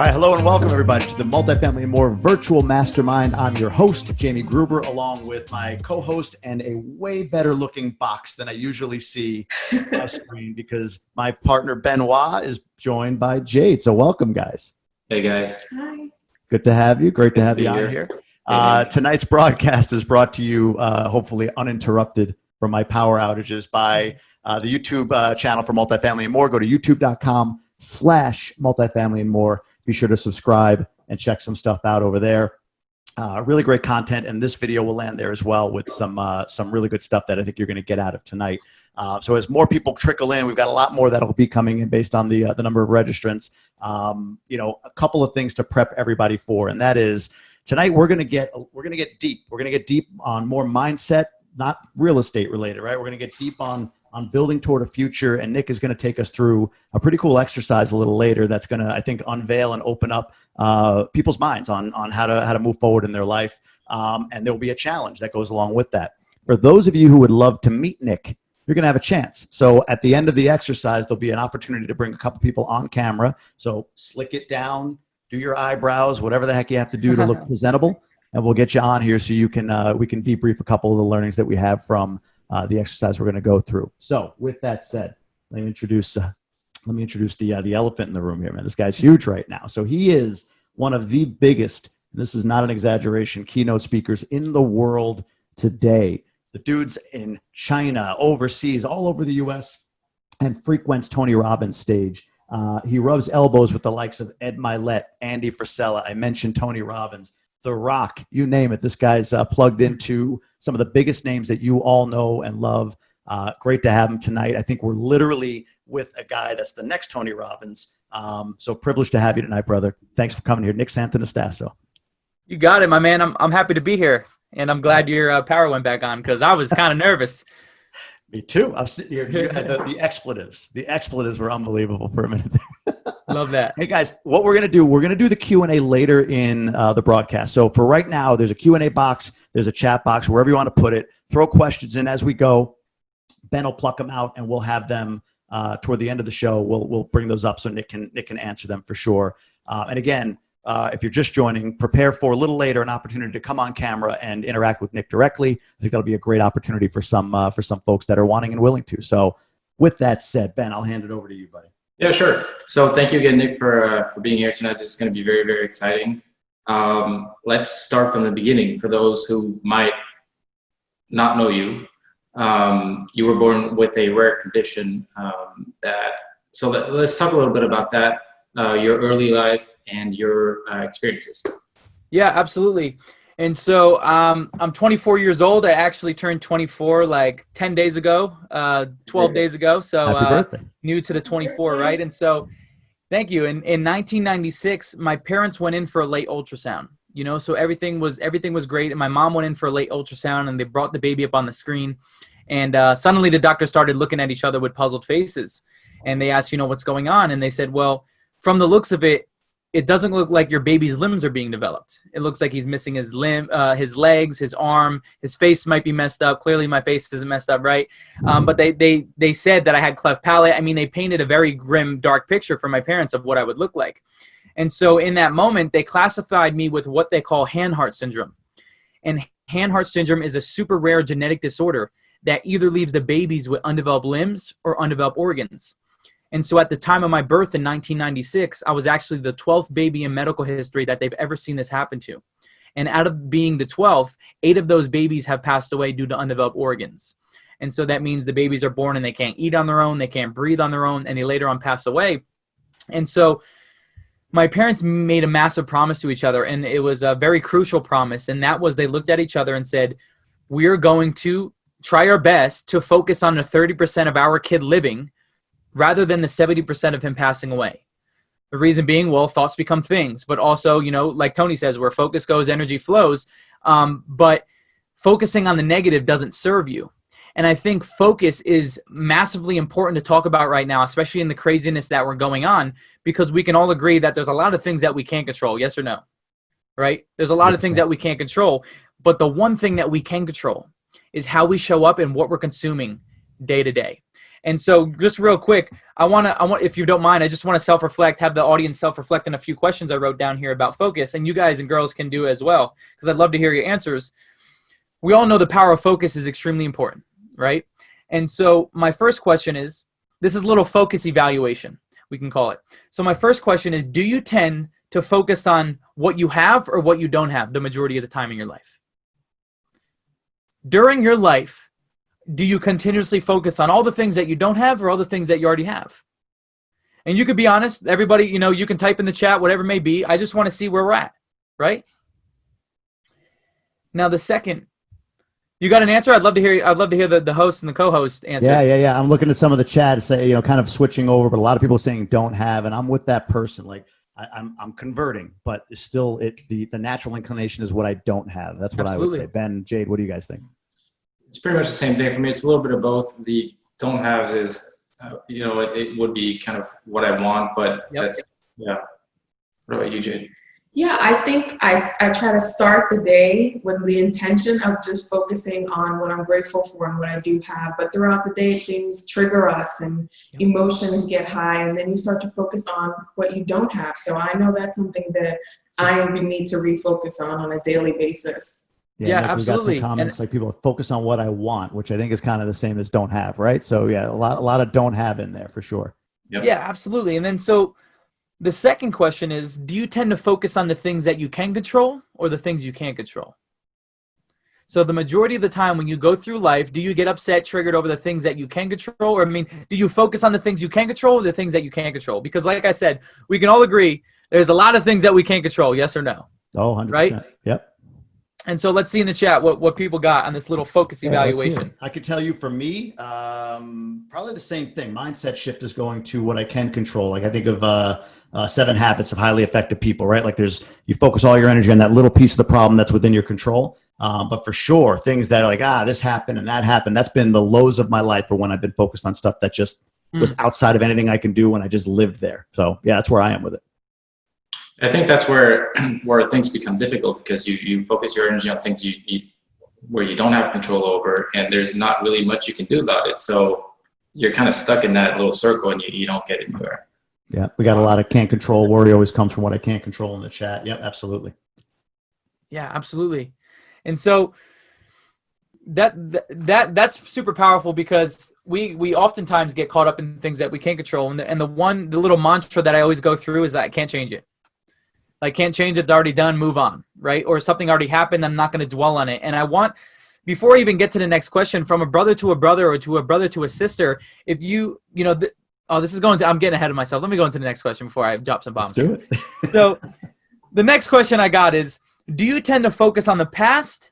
right, hello and welcome everybody to the Multifamily and More Virtual Mastermind. I'm your host, Jamie Gruber, along with my co-host and a way better looking box than I usually see on my screen because my partner Benoit is joined by Jade. So welcome, guys. Hey, guys. Hi. Good to have you. Great to have you on here. Tonight's broadcast is brought to you, hopefully uninterrupted from my power outages by the YouTube channel for Multifamily and More. Go to youtube.com/multifamily and more. Be sure to subscribe and check some stuff out over there. Really great content, and this video will land there as well with some really good stuff that I think you're going to get out of tonight. So as more people trickle in, we've got a lot more that'll be coming in based on the number of registrants. A couple of things to prep everybody for, and that is tonight we're going to get deep. We're going to get deep on more mindset, not real estate related, right? We're going to get deep on building toward a future, and Nick is going to take us through a pretty cool exercise a little later that's going to, I think, unveil and open up people's minds on how to move forward in their life, and there will be a challenge that goes along with that. For those of you who would love to meet Nick, you're going to have a chance. So at the end of the exercise, there'll be an opportunity to bring a couple people on camera. So slick it down, do your eyebrows, whatever the heck you have to do to look presentable, and we'll get you on here so you can we can debrief a couple of the learnings that we have from the exercise we're going to go through. So with that said, let me introduce the elephant in the room here, man. This guy's huge right now. So he is one of the biggest, and this is not an exaggeration, keynote speakers in the world today. The dude's in China, overseas, all over the U.S., and frequents Tony Robbins' stage. He rubs elbows with the likes of Ed Milet, Andy Frisella. I mentioned Tony Robbins, The Rock, you name it. This guy's plugged into some of the biggest names that you all know and love. Great to have him tonight. I think we're literally with a guy that's the next Tony Robbins. So privileged to have you tonight, brother. Thanks for coming here. Nick Santonastasso. You got it, my man. I'm happy to be here, and I'm glad your power went back on because I was kind of nervous. Me too. I'm sitting here. The expletives were unbelievable for a minute. Love that. Hey guys, what we're gonna do the Q&A later in the broadcast. So for right now, there's a Q&A box, there's a chat box, wherever you want to put it. Throw questions in as we go. Ben will pluck them out, and we'll have them toward the end of the show. We'll bring those up so Nick can answer them for sure. And again, if you're just joining, prepare for a little later an opportunity to come on camera and interact with Nick directly. I think that'll be a great opportunity for some folks that are wanting and willing to. So with that said, Ben, I'll hand it over to you, buddy. Yeah, sure. So thank you again, Nick, for being here tonight. This is going to be very, very exciting. Let's start from the beginning. For those who might not know you, you were born with a rare condition. Let's talk a little bit about that, your early life and your experiences. Yeah, absolutely. And so I'm 24 years old. I actually turned 24 like 10 days ago, 12 days ago. So new to the 24, right? And so thank you. In 1996, my parents went in for a late ultrasound, so everything was great. And my mom went in for a late ultrasound, and they brought the baby up on the screen. And suddenly the doctor started looking at each other with puzzled faces. And they asked, what's going on? And they said, well, from the looks of it, it doesn't look like your baby's limbs are being developed. It looks like he's missing his his legs, his arm, his face might be messed up. Clearly my face isn't messed up, right? But they said that I had cleft palate. I mean, they painted a very grim, dark picture for my parents of what I would look like. And so in that moment, they classified me with what they call Hanhart syndrome. And Hanhart syndrome is a super rare genetic disorder that either leaves the babies with undeveloped limbs or undeveloped organs. And so at the time of my birth in 1996, I was actually the 12th baby in medical history that they've ever seen this happen to. And out of being the 12th, 8 of those babies have passed away due to undeveloped organs. And so that means the babies are born and they can't eat on their own, they can't breathe on their own, and they later on pass away. And so my parents made a massive promise to each other, and it was a very crucial promise. And that was they looked at each other and said, we're going to try our best to focus on the 30% of our kid living rather than the 70% of him passing away. The reason being, well, thoughts become things, but also, like Tony says, where focus goes, energy flows. But focusing on the negative doesn't serve you. And I think focus is massively important to talk about right now, especially in the craziness that we're going on, because we can all agree that there's a lot of things that we can't control. Yes or no? Right? There's a lot of things that we can't control, but the one thing that we can control is how we show up and what we're consuming day to day. And so just real quick, I want, if you don't mind, I just want to self-reflect, have the audience self-reflect on a few questions I wrote down here about focus, and you guys and girls can do it as well, because I'd love to hear your answers. We all know the power of focus is extremely important, right? And so my first question is, this is a little focus evaluation, we can call it. So my first question is, do you tend to focus on what you have or what you don't have the majority of the time in your life? During your life, do you continuously focus on all the things that you don't have or all the things that you already have? And you could be honest, everybody, you know, you can type in the chat, whatever it may be. I just want to see where we're at, right? Now the second, you got an answer? I'd love to hear the host and the co-host answer. Yeah. I'm looking at some of the chat, say, you know, kind of switching over, but a lot of people are saying don't have, and I'm with that person. Like I'm converting, but it's still the natural inclination is what I don't have. That's what Absolutely. I would say. Ben, Jade, what do you guys think? It's pretty much the same thing for me. It's a little bit of both. The don't have is, you know, it would be kind of what I want, but that's, yeah. What about you, Jade? Yeah, I think I try to start the day with the intention of just focusing on what I'm grateful for and what I do have. But throughout the day, things trigger us and emotions get high, and then you start to focus on what you don't have. So I know that's something that I need to refocus on a daily basis. Yeah, Nick, absolutely. We got some comments like people focus on what I want, which I think is kind of the same as don't have, right? So yeah, a lot of don't have in there for sure. Yep. Yeah, absolutely. And then so the second question is, do you tend to focus on the things that you can control or the things you can't control? So the majority of the time when you go through life, do you get upset, triggered over the things that you can control? Or, I mean, do you focus on the things you can control or the things that you can't control? Because like I said, we can all agree there's a lot of things that we can't control, yes or no? Oh, 100%. Right? Yep. And so let's see in the chat what people got on this little focus evaluation. I could tell you for me, probably the same thing. Mindset shift is going to what I can control. Like I think of 7 Habits of Highly Effective People, right? Like you focus all your energy on that little piece of the problem that's within your control. But for sure, things that are like, this happened and that happened, that's been the lows of my life, or when I've been focused on stuff that just was outside of anything I can do when I just lived there. So yeah, that's where I am with it. I think that's where things become difficult, because you focus your energy on things where you don't have control over, and there's not really much you can do about it. So you're kind of stuck in that little circle, and you don't get anywhere. Yeah, we got a lot of can't control. Worry always comes from what I can't control in the chat. Yep, absolutely. Yeah, absolutely. And so that's super powerful, because we oftentimes get caught up in things that we can't control. And the little mantra that I always go through is that I can't change it. I can't change it. It's already done. Move on, right? Or something already happened. I'm not going to dwell on it. And I want, before I even get to the next question, from a brother to a brother or to a brother to a sister, if you know, this is going to, I'm getting ahead of myself. Let me go into the next question before I drop some bombs. Let's do it. So the next question I got is, do you tend to focus on the past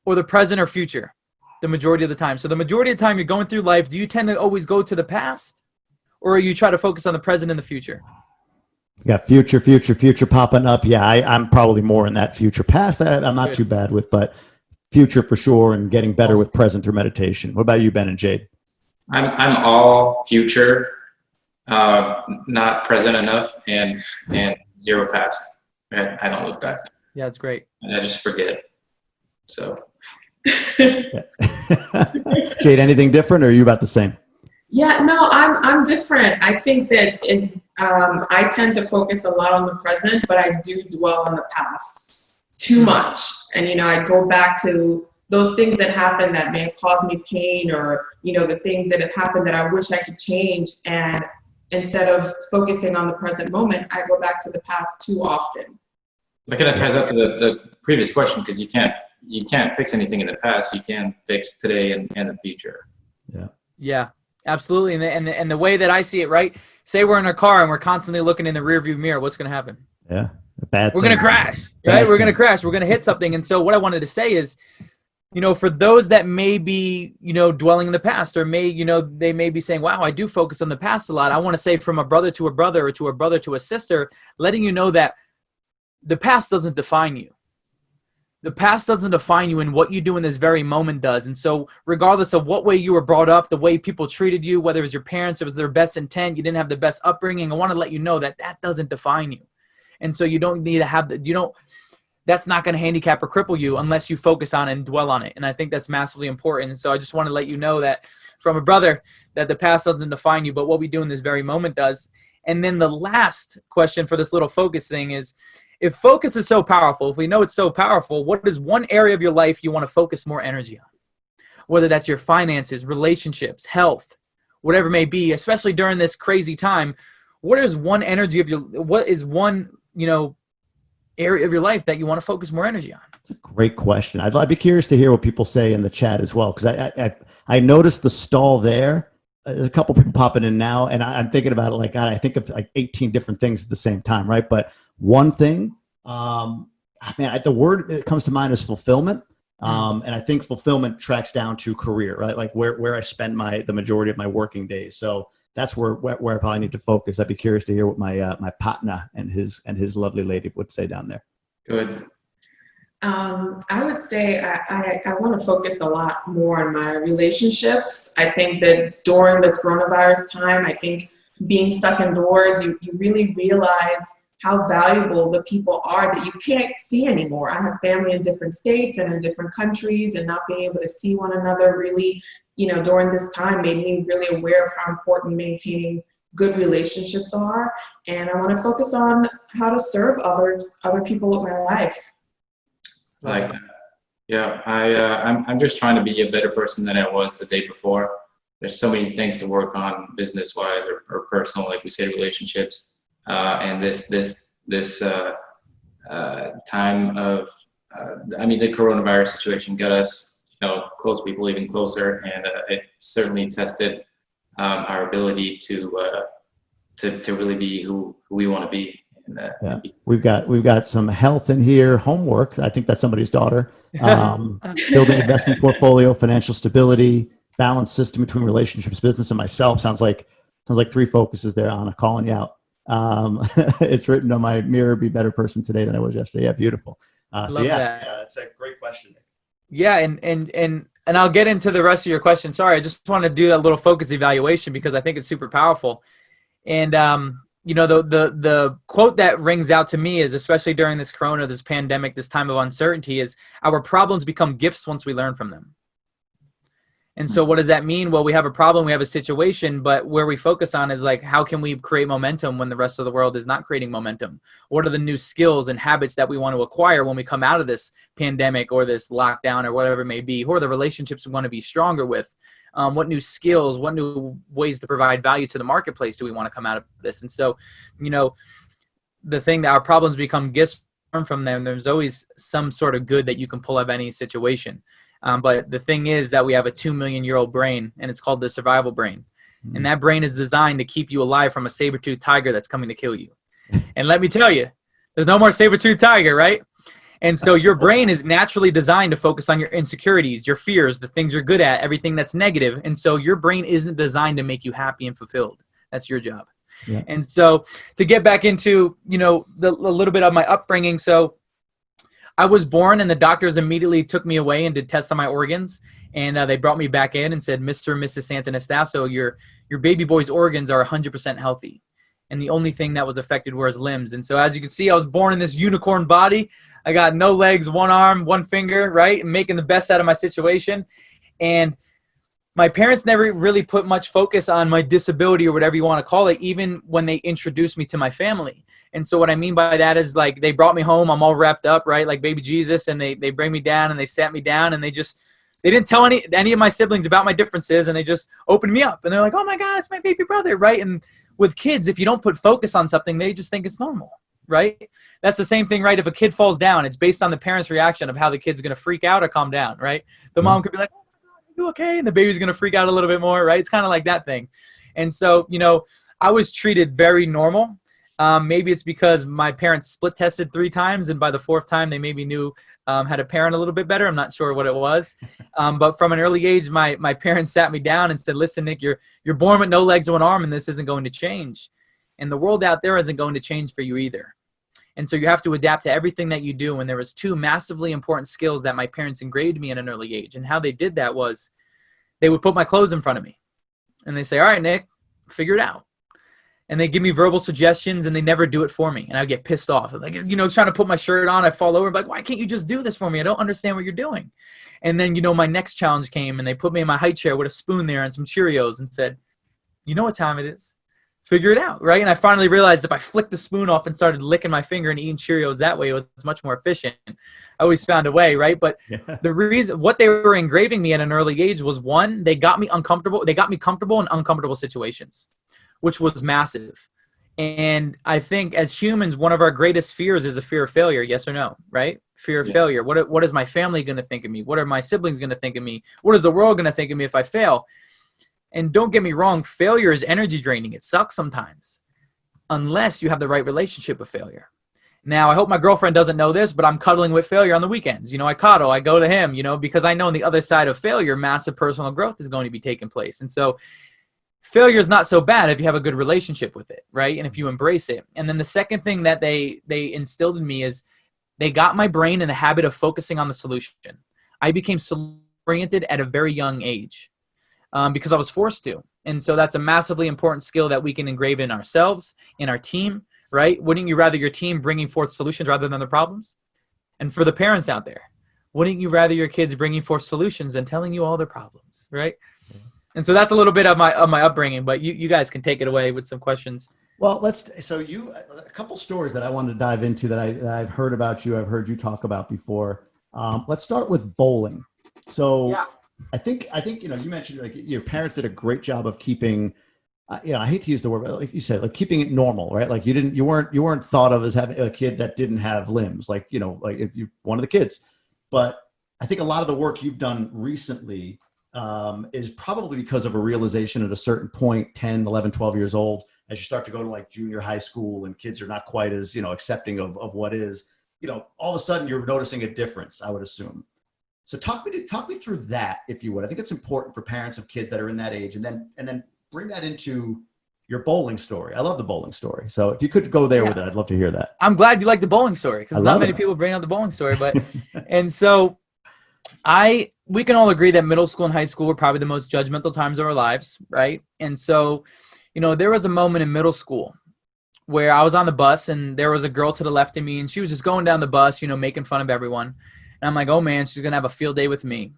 or the present or future the majority of the time? So the majority of the time you're going through life, do you tend to always go to the past, or you try to focus on the present and the future? You got future popping up. Yeah, I'm probably more in that future. Past, I'm not too bad with, but future for sure, and getting better with present through meditation. What about you, Ben and Jade? I'm all future, not present enough, and zero past. I don't look back. Yeah, that's great. And I just forget. So. Jade, anything different, or are you about the same? Yeah, no, I'm different. I think that I tend to focus a lot on the present, but I do dwell on the past too much. And, you know, I go back to those things that happened that may have caused me pain, or, you know, the things that have happened that I wish I could change. And instead of focusing on the present moment, I go back to the past too often. That kind of ties up to the previous question, because you can't fix anything in the past. You can fix today and the future. Yeah. Yeah, absolutely. And the way that I see it, right? Say we're in a car and we're constantly looking in the rearview mirror. What's going to happen? Yeah. We're going to crash, right? We're going to crash. We're going to hit something. And so what I wanted to say is, you know, for those that may be, you know, dwelling in the past, or they may be saying, wow, I do focus on the past a lot. I want to say, from a brother to a brother, or to a brother to a sister, letting you know that the past doesn't define you. The past doesn't define you, and what you do in this very moment does. And so regardless of what way you were brought up, the way people treated you, whether it was your parents, it was their best intent, you didn't have the best upbringing, I want to let you know that that doesn't define you. And so you don't need to have that's not going to handicap or cripple you unless you focus on it and dwell on it. And I think that's massively important. And so I just want to let you know that from a brother, that the past doesn't define you, but what we do in this very moment does. And then the last question for this little focus thing is, if focus is so powerful, if we know it's so powerful, what is one area of your life you want to focus more energy on? Whether that's your finances, relationships, health, whatever it may be, especially during this crazy time, what is one area of your life that you want to focus more energy on? That's a great question. I'd be curious to hear what people say in the chat as well, because I noticed the stall there. There's a couple people popping in now, and I'm thinking about it like, God, I think of like 18 different things at the same time, right? But one thing, the word that comes to mind is fulfillment. And I think fulfillment tracks down to career, right? Like where I spend the majority of my working days. So that's where I probably need to focus. I'd be curious to hear what my partner and his lovely lady would say down there. Good. I would say I want to focus a lot more on my relationships. I think that during the coronavirus time, I think being stuck indoors, you really realize how valuable the people are that you can't see anymore. I have family in different states and in different countries, and not being able to see one another really, during this time made me really aware of how important maintaining good relationships are. And I want to focus on how to serve other people with my life. I like that. Yeah, I'm just trying to be a better person than I was the day before. There's so many things to work on, business-wise or personal, like we say, relationships. And this time of, the coronavirus situation got us, close people even closer, and it certainly tested our ability to really be who we want to be. And, we've got some health in here, homework. I think that's somebody's daughter. Building investment portfolio, financial stability, balanced system between relationships, business, and myself. Sounds like 3 focuses there, Anna, calling you out. It's written on my mirror, be a better person today than I was yesterday. Yeah, beautiful. That's a great question. Yeah, and I'll get into the rest of your question. Sorry, I just want to do that little focus evaluation because I think it's super powerful. And the quote that rings out to me is, especially during this this pandemic, this time of uncertainty, is our problems become gifts once we learn from them. And so what does that mean? Well, we have a problem, we have a situation, but where we focus on is like, how can we create momentum when the rest of the world is not creating momentum? What are the new skills and habits that we want to acquire when we come out of this pandemic or this lockdown or whatever it may be? Who are the relationships we want to be stronger with? What new skills, what new ways to provide value to the marketplace do we want to come out of this? And so, the thing that our problems become gifts from them, there's always some sort of good that you can pull out of any situation. But the thing is that we have a 2 million-year-old brain, and it's called the survival brain. Mm-hmm. And that brain is designed to keep you alive from a saber-toothed tiger that's coming to kill you. And let me tell you, there's no more saber-toothed tiger, right? And so your brain is naturally designed to focus on your insecurities, your fears, the things you're good at, everything that's negative. And so your brain isn't designed to make you happy and fulfilled. That's your job. Yeah. And so to get back into, a little bit of my upbringing. So I was born and the doctors immediately took me away and did tests on my organs. And they brought me back in and said, Mr. and Mrs. Santonastasso, your baby boy's organs are 100% healthy. And the only thing that was affected were his limbs. And so as you can see, I was born in this unicorn body. I got no legs, 1 arm, 1 finger, right? And making the best out of my situation. And my parents never really put much focus on my disability or whatever you want to call it, even when they introduced me to my family. And so what I mean by that is, like, they brought me home, I'm all wrapped up, right, like baby Jesus, and they bring me down and they sat me down and they didn't tell any of my siblings about my differences, and they just opened me up and they're like, oh my God, it's my baby brother, right? And with kids, if you don't put focus on something, they just think it's normal, right? That's the same thing, right? If a kid falls down, it's based on the parent's reaction of how the kid's going to freak out or calm down, right? The mom could be like, oh my God, are you okay? And the baby's going to freak out a little bit more, right? It's kind of like that thing. And so, I was treated very normal. Maybe it's because my parents split tested 3 times, and by the 4th time, they maybe knew how to parent a little bit better. I'm not sure what it was. But from an early age, my parents sat me down and said, listen, Nick, you're born with no legs and 1 arm, and this isn't going to change. And the world out there isn't going to change for you either. And so you have to adapt to everything that you do. And there was 2 massively important skills that my parents engraved me at an early age. And how they did that was they would put my clothes in front of me. And they say, all right, Nick, figure it out. and they give me verbal suggestions and they never do it for me. And I get pissed off. Like, you know, trying to put my shirt on, I fall over, like, why can't you just do this for me? I don't understand what you're doing. And then, you know, my next challenge came and they put me in my high chair with a spoon there and some Cheerios and said, you know what time it is? Figure it out, right? And I finally realized if I flicked the spoon off and started licking my finger and eating Cheerios that way, it was much more efficient. I always found a way, right? But the reason, what they were engraving me at an early age was, one, they got me uncomfortable. They got me comfortable in uncomfortable situations, which was massive. And I think as humans, one of our greatest fears is a fear of failure. Yes or no, right? Fear of failure. What is my family going to think of me? What are my siblings going to think of me? What is the world going to think of me if I fail? And don't get me wrong, failure is energy draining. It sucks sometimes, unless you have the right relationship with failure. Now, I hope my girlfriend doesn't know this, but I'm cuddling with failure on the weekends. You know, I cuddle, I go to him, you know, because I know on the other side of failure, massive personal growth is going to be taking place. And so failure is not so bad if you have a good relationship with it, right? And if you embrace it. And then the second thing that they instilled in me is they got my brain in the habit of focusing on the solution. I became solution-oriented at a very young age. Because I was forced to. And so that's a massively important skill that we can engrave in ourselves, in our team, right? Wouldn't you rather your team bringing forth solutions rather than the problems? And for the parents out there, wouldn't you rather your kids bringing forth solutions than telling you all their problems, right? And so that's a little bit of my upbringing, but you guys can take it away with some questions. Well, a couple stories that I wanted to dive into that I've heard about you, I've heard you talk about before. Let's start with bowling. So yeah. I think, you know, you mentioned like your parents did a great job of keeping, you know, I hate to use the word, but like you said, like keeping it normal, right? Like you weren't thought of as having a kid that didn't have limbs, like, you know, like if you one of the kids. But I think a lot of the work you've done recently is probably because of a realization at a certain point, 10, 11, 12 years old, as you start to go to like junior high school and kids are not quite as, you know, accepting of what is, you know, all of a sudden you're noticing a difference, I would assume. So talk me through that, if you would. I think it's important for parents of kids that are in that age, and then bring that into your bowling story. I love the bowling story. So if you could go there with it, I'd love to hear that. I'm glad you like the bowling story, because not many people bring out the bowling story. But and so we can all agree that middle school and high school were probably the most judgmental times of our lives, right? And so, you know, there was a moment in middle school where I was on the bus and there was a girl to the left of me and she was just going down the bus, you know, making fun of everyone. And I'm like, oh man, she's going to have a field day with me.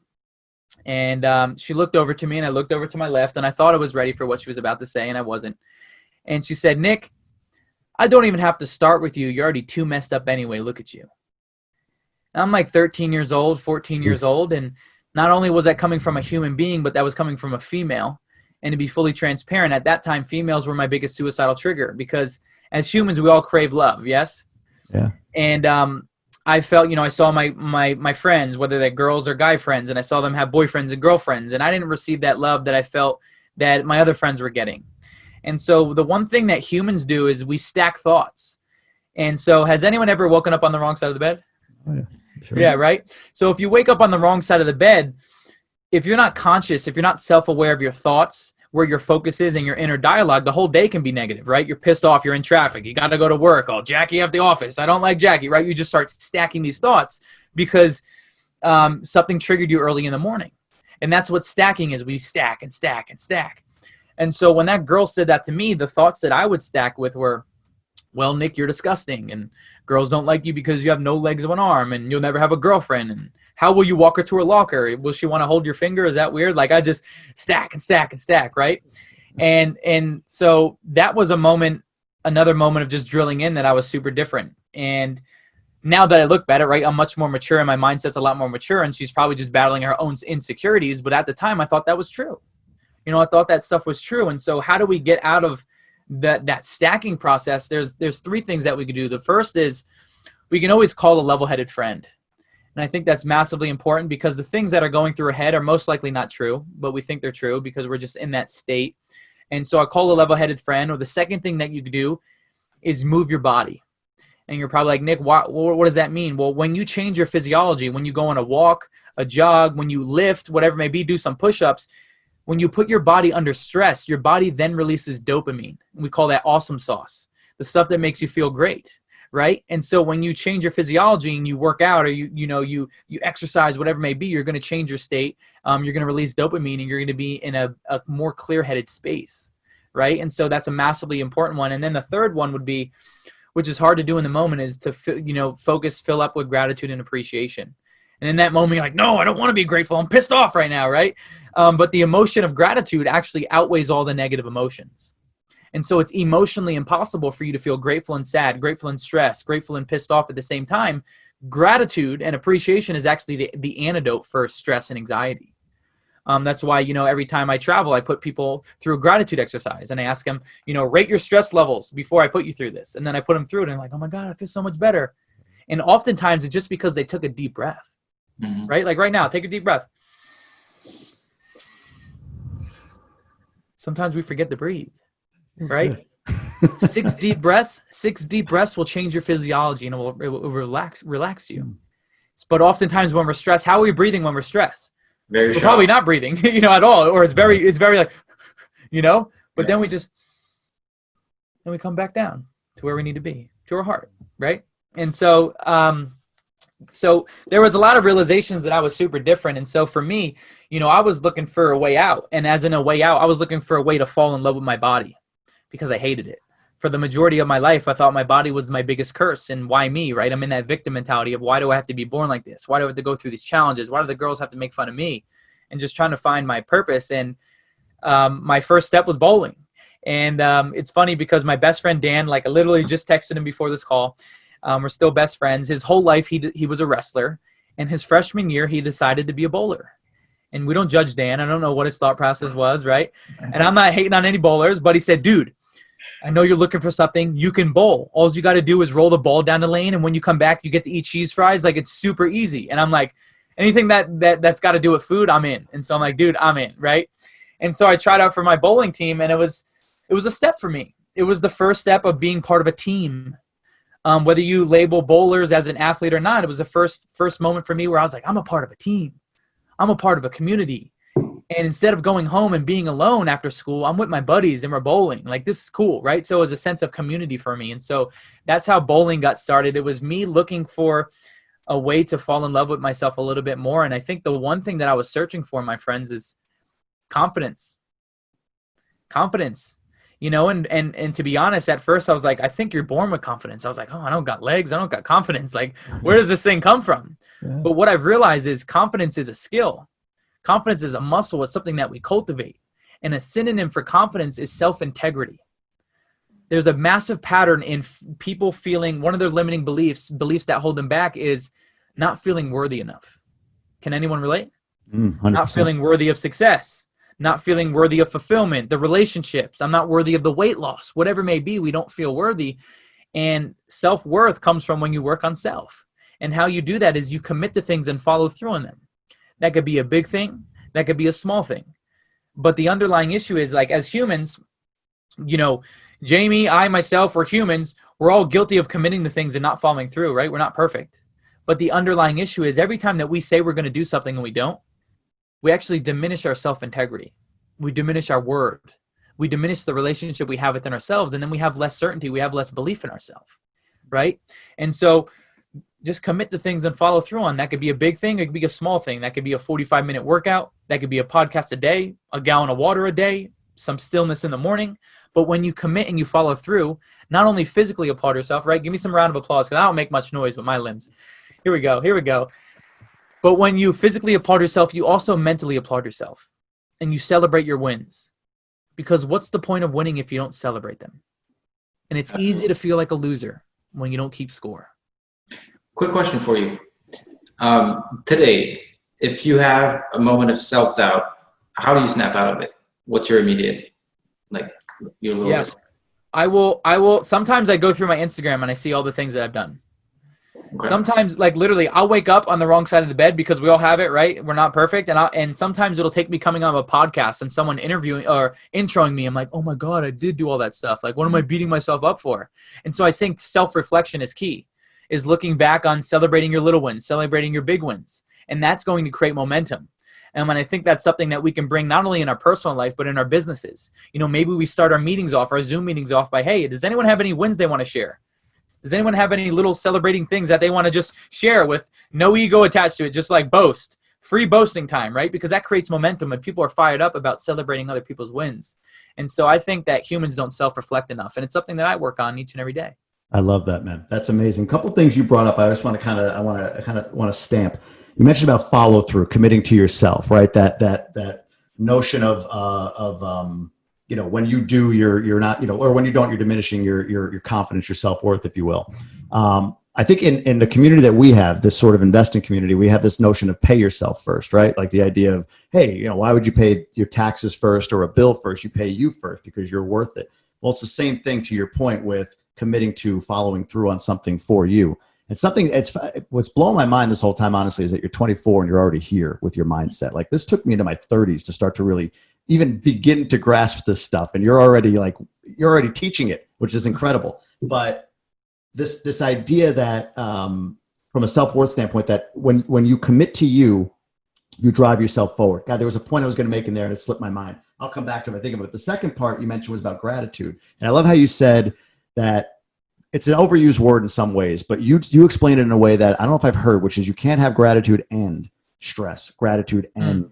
And she looked over to me and I looked over to my left and I thought I was ready for what she was about to say and I wasn't. And she said, Nick, I don't even have to start with you. You're already too messed up anyway. Look at you. And I'm like 13 years old, 14 years old. And not only was that coming from a human being, but that was coming from a female. And to be fully transparent, at that time, females were my biggest suicidal trigger because as humans, we all crave love. Yes. Yeah. And, I felt, you know, I saw my friends, whether they're girls or guy friends, and I saw them have boyfriends and girlfriends, and I didn't receive that love that I felt that my other friends were getting. And so the one thing that humans do is we stack thoughts. And so has anyone ever woken up on the wrong side of the bed? Oh, yeah. Sure. Yeah, right? So if you wake up on the wrong side of the bed, if you're not conscious, if you're not self-aware of your thoughts, where your focus is and your inner dialogue, the whole day can be negative, right? You're pissed off, you're in traffic, you got to go to work. Oh, Jackie at the office. I don't like Jackie, right? You just start stacking these thoughts because something triggered you early in the morning. And that's what stacking is. We stack and stack and stack. And so when that girl said that to me, the thoughts that I would stack with were, well, Nick, you're disgusting. And girls don't like you because you have no legs of an arm and you'll never have a girlfriend. And how will you walk her to her locker? Will she want to hold your finger? Is that weird? Like I just stack and stack and stack, right? And so that was a moment, another moment of just drilling in that I was super different. And now that I look back at it, right, I'm much more mature and my mindset's a lot more mature and she's probably just battling her own insecurities. But at the time I thought that was true. You know, I thought that stuff was true. And so how do we get out of that stacking process? There's three things that we could do. The first is we can always call a level-headed friend. And I think that's massively important because the things that are going through our head are most likely not true, but we think they're true because we're just in that state. And so I call a level-headed friend. Or the second thing that you could do is move your body. And you're probably like, Nick, what does that mean? Well, when you change your physiology, when you go on a walk, a jog, when you lift, whatever it may be, do some push-ups, when you put your body under stress, your body then releases dopamine. We call that awesome sauce, the stuff that makes you feel great. Right. And so when you change your physiology and you work out or you exercise, whatever it may be, you're going to change your state. You're going to release dopamine and you're going to be in a more clear-headed space. right? And so that's a massively important one. And then the third one would be, which is hard to do in the moment, is to, fill up with gratitude and appreciation. And in that moment, you're like, no, I don't want to be grateful. I'm pissed off right now, right? But the emotion of gratitude actually outweighs all the negative emotions. And so it's emotionally impossible for you to feel grateful and sad, grateful and stressed, grateful and pissed off at the same time. Gratitude and appreciation is actually the antidote for stress and anxiety. That's why, every time I travel, I put people through a gratitude exercise and I ask them, rate your stress levels before I put you through this. And then I put them through it and I'm like, oh my God, I feel so much better. And oftentimes it's just because they took a deep breath, right? Like right now, take a deep breath. Sometimes we forget to breathe, right? 6 deep breaths will change your physiology and it will relax you. But oftentimes when we're stressed, how are we breathing when we're stressed? We're probably not breathing, at all, or it's very like, but then we come back down to where we need to be, to our heart, right? And so, so there was a lot of realizations that I was super different. And so for me, I was looking for a way out. And as in a way out, I was looking for a way to fall in love with my body because I hated it. For the majority of my life, I thought my body was my biggest curse. And why me, right? I'm in that victim mentality of why do I have to be born like this? Why do I have to go through these challenges? Why do the girls have to make fun of me? And just trying to find my purpose. And my first step was bowling. And it's funny because my best friend, Dan, like I literally just texted him before this call. We're still best friends. His whole life, he was a wrestler. And his freshman year, he decided to be a bowler. And we don't judge Dan. I don't know what his thought process was, right? And I'm not hating on any bowlers, but he said, dude, I know you're looking for something. You can bowl. All you got to do is roll the ball down the lane. And when you come back, you get to eat cheese fries. Like, it's super easy. And I'm like, anything that's got to do with food, I'm in. And so I'm like, dude, I'm in, right? And so I tried out for my bowling team, and it was a step for me. It was the first step of being part of a team. Whether you label bowlers as an athlete or not, it was the first moment for me where I was like, I'm a part of a team. I'm a part of a community. And instead of going home and being alone after school, I'm with my buddies and we're bowling. Like, this is cool, right? So it was a sense of community for me. And so that's how bowling got started. It was me looking for a way to fall in love with myself a little bit more. And I think the one thing that I was searching for, my friends, is confidence. Confidence. And to be honest, at first I was like, I think you're born with confidence. I was like, oh, I don't got legs. I don't got confidence. Like, where does this thing come from? Yeah. But what I've realized is confidence is a skill. Confidence is a muscle. It's something that we cultivate. And a synonym for confidence is self-integrity. There's a massive pattern in people feeling one of their limiting beliefs that hold them back is not feeling worthy enough. Can anyone relate? 100%. Not feeling worthy of success. Not feeling worthy of fulfillment, the relationships. I'm not worthy of the weight loss. Whatever it may be, we don't feel worthy. And self-worth comes from when you work on self. And how you do that is you commit to things and follow through on them. That could be a big thing. That could be a small thing. But the underlying issue is, like, as humans, Jamie, I, myself, we're humans. We're all guilty of committing to things and not following through, right? We're not perfect. But the underlying issue is every time that we say we're going to do something and we don't, we actually diminish our self-integrity. We diminish our word. We diminish the relationship we have within ourselves, and then we have less certainty. We have less belief in ourselves, right? And so just commit to things and follow through on. That could be a big thing. It could be a small thing. That could be a 45-minute workout. That could be a podcast a day, a gallon of water a day, some stillness in the morning. But when you commit and you follow through, not only physically applaud yourself, right? Give me some round of applause because I don't make much noise with my limbs. Here we go. But when you physically applaud yourself, you also mentally applaud yourself and you celebrate your wins. Because what's the point of winning if you don't celebrate them? And it's easy to feel like a loser when you don't keep score. Quick question for you. Today, if you have a moment of self-doubt, how do you snap out of it? What's your immediate, your little risk? I will. Sometimes I go through my Instagram and I see all the things that I've done. Okay. Sometimes, literally, I'll wake up on the wrong side of the bed because we all have it, right? We're not perfect. And sometimes it'll take me coming on a podcast and someone interviewing or introing me. I'm like, oh my God, I did do all that stuff. Like, what am I beating myself up for? And so I think self-reflection is key, is looking back on celebrating your little wins, celebrating your big wins. And that's going to create momentum. And I think that's something that we can bring not only in our personal life, but in our businesses. Maybe we start our meetings off, our Zoom meetings off by, hey, does anyone have any wins they want to share? Does anyone have any little celebrating things that they want to just share with no ego attached to it, just like boast? free boasting time, right? Because that creates momentum and people are fired up about celebrating other people's wins. And so I think that humans don't self-reflect enough. And it's something that I work on each and every day. I love that, man. That's amazing. A couple things you brought up. I just want to stamp. You mentioned about follow through, committing to yourself, right? That notion of when you do, you're not, or when you don't, you're diminishing your confidence, your self-worth, if you will. I think in the community that we have, this sort of investing community, we have this notion of pay yourself first, right? Like the idea of, hey, why would you pay your taxes first or a bill first? You pay you first because you're worth it. Well, it's the same thing to your point with committing to following through on something for you. And what's blowing my mind this whole time, honestly, is that you're 24 and you're already here with your mindset. Like this took me into my 30s to start to really even begin to grasp this stuff. And you're already teaching it, which is incredible. But this idea that from a self-worth standpoint, that when you commit to you drive yourself forward. God, there was a point I was going to make in there and it slipped my mind. I'll come back to it if I think of it. The second part you mentioned was about gratitude. And I love how you said that it's an overused word in some ways, but you explained it in a way that I don't know if I've heard, which is you can't have gratitude and stress, gratitude and,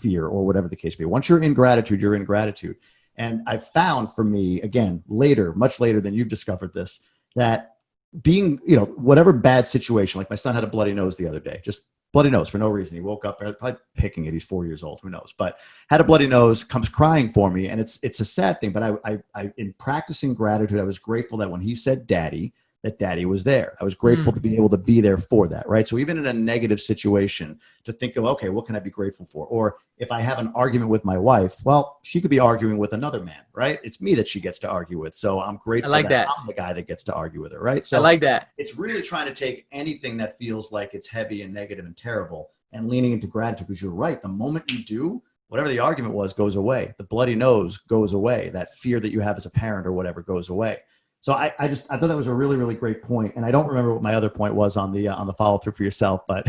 fear or whatever the case may be. Once you're in gratitude, you're in gratitude. And I've found for me, again, much later than you've discovered this, that being, whatever bad situation, like my son had a bloody nose the other day, just bloody nose for no reason. He woke up, probably picking it. He's 4 years old, who knows, but had a bloody nose, comes crying for me. And it's a sad thing, but I in practicing gratitude, I was grateful that when he said daddy, that daddy was there. I was grateful to be able to be there for that, right? So even in a negative situation, to think of, okay, what can I be grateful for? Or if I have an argument with my wife, well, she could be arguing with another man, right? It's me that she gets to argue with. So I'm grateful that I'm the guy that gets to argue with her, right? So I like that. It's really trying to take anything that feels like it's heavy and negative and terrible and leaning into gratitude, because you're right. The moment you do, whatever the argument was goes away. The bloody nose goes away. That fear that you have as a parent or whatever goes away. So I thought that was a really, really great point. And I don't remember what my other point was on the follow through for yourself, but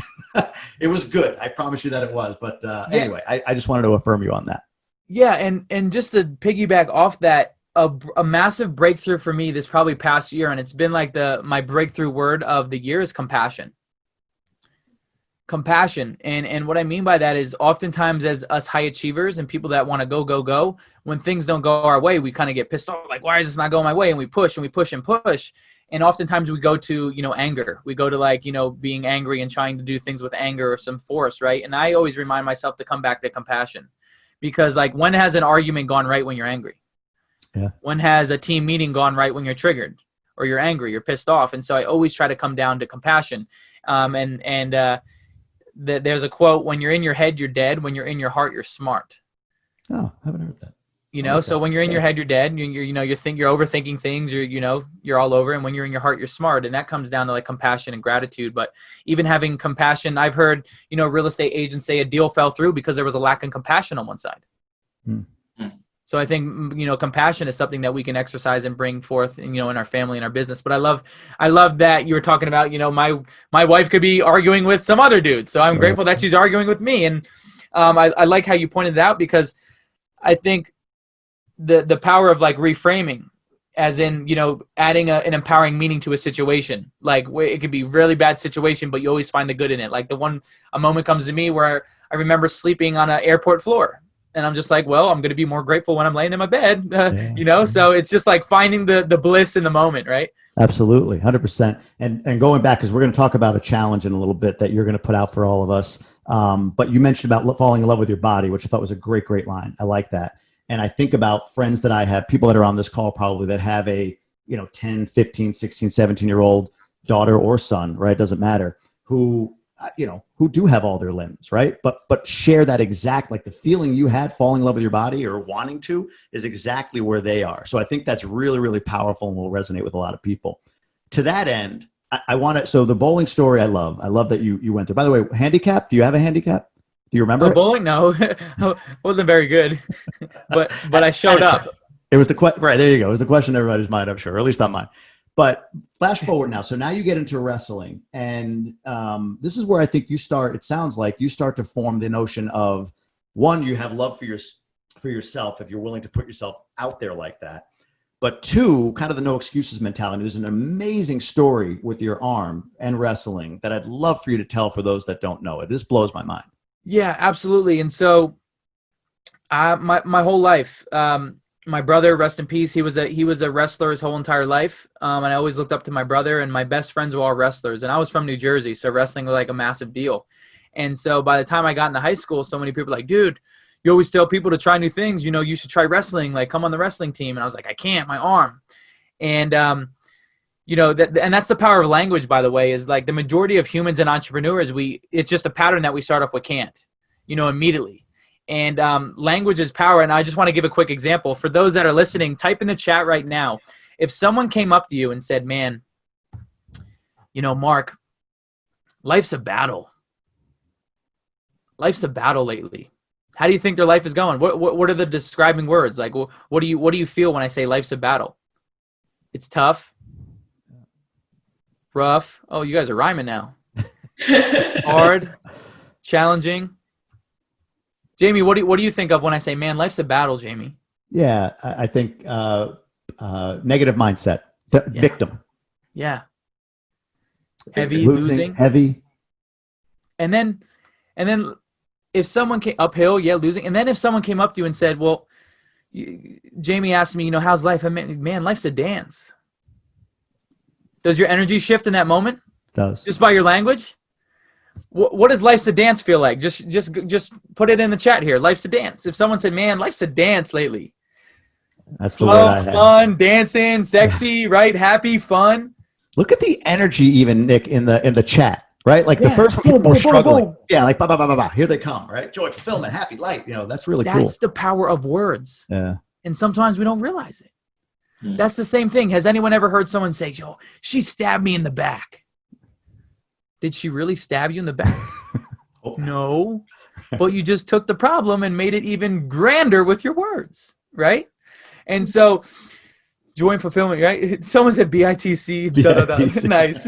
it was good. I promise you that it was. But anyway, I just wanted to affirm you on that. Yeah. And just to piggyback off that, a massive breakthrough for me this probably past year, and it's been like my breakthrough word of the year is compassion. Compassion. And what I mean by that is oftentimes as us high achievers and people that want to go, when things don't go our way, we kind of get pissed off, like, why is this not going my way? And we push and we push and push. And oftentimes we go to, anger. We go to being angry and trying to do things with anger or some force, right? And I always remind myself to come back to compassion, because when has an argument gone right when you're angry? Yeah. When has a team meeting gone right when you're triggered or you're angry, you're pissed off? And so I always try to come down to compassion. There's a quote: when you're in your head, you're dead. When you're in your heart, you're smart. Oh, I haven't heard that. So when you're in your head, you're dead. You're overthinking things. You're all over. And when you're in your heart, you're smart. And that comes down to compassion and gratitude. But even having compassion, I've heard, real estate agents say a deal fell through because there was a lack of compassion on one side. So I think, compassion is something that we can exercise and bring forth, in our family and our business. But I love that you were talking about, my wife could be arguing with some other dude. So I'm grateful that she's arguing with me. And I like how you pointed it out, because I think the power of reframing, as in, adding an empowering meaning to a situation. It could be a really bad situation, but you always find the good in it. A moment comes to me where I remember sleeping on an airport floor. And I'm just like, well, I'm going to be more grateful when I'm laying in my bed, So it's just finding the bliss in the moment, right? Absolutely, 100%. And going back, because we're going to talk about a challenge in a little bit that you're going to put out for all of us. But you mentioned about falling in love with your body, which I thought was a great, great line. I like that. And I think about friends that I have, people that are on this call probably, that have a 10, 15, 16, 17-year-old daughter or son, right? Doesn't matter, who do have all their limbs, right? But share that exact, the feeling you had falling in love with your body or wanting to is exactly where they are. So I think that's really, really powerful and will resonate with a lot of people. To that end, I want to, so the bowling story I love that you went through. By the way, handicap, do you have a handicap? Do you remember? Bowling? No, wasn't very good, but I showed up. It was right, there you go. It was the question in everybody's mind, I'm sure, or at least not mine. But flash forward now. So now you get into wrestling, and this is where I think it sounds like you start to form the notion of, one, you have love for yourself if you're willing to put yourself out there like that. But two, kind of the no excuses mentality. There's an amazing story with your arm and wrestling that I'd love for you to tell for those that don't know it. This blows my mind. Yeah, absolutely. And so my whole life, my brother, rest in peace, he was a wrestler his whole entire life. And I always looked up to my brother, and my best friends were all wrestlers. And I was from New Jersey, so wrestling was like a massive deal. And so by the time I got into high school, so many people were like, dude, you always tell people to try new things. You know, you should try wrestling, like come on the wrestling team. And I was like, I can't, my arm. And, you know, and that's the power of language, by the way, is like the majority of humans and entrepreneurs, it's just a pattern that we start off with can't, you know, immediately. And language is power. And I just want to give a quick example. For those that are listening, type in the chat right now. If someone came up to you and said, man, you know, Mark, life's a battle. Life's a battle lately. How do you think their life is going? What are the describing words? Like, what do you feel when I say life's a battle? It's tough. Rough. Oh, you guys are rhyming now. Hard. Challenging. Jamie, what do you think of when I say, man, life's a battle, Jamie? Yeah, I think negative mindset. Victim. Yeah. Heavy, losing. Heavy. And then if someone came uphill, yeah, losing. And then if someone came up to you and said, well, Jamie asked me, you know, how's life? I mean, man, life's a dance. Does your energy shift in that moment? It does. Just by your language? What does life's a dance feel like? Just put it in the chat here. Life's a dance. If someone said, man, life's a dance lately. That's the word I have. Fun, dancing, sexy, right? Happy, fun. Look at the energy even, Nick, in the chat, right? Like the first people are struggling. Boom. Yeah, like, bah. Here they come, right? Joy, fulfillment, happy, light. You know, that's really cool. That's the power of words. Yeah. And sometimes we don't realize it. That's the same thing. Has anyone ever heard someone say, yo, she stabbed me in the back? Did she really stab you in the back? No. But you just took the problem and made it even grander with your words, right? And so, joy and fulfillment, right? Someone said BITC. BITC. Nice.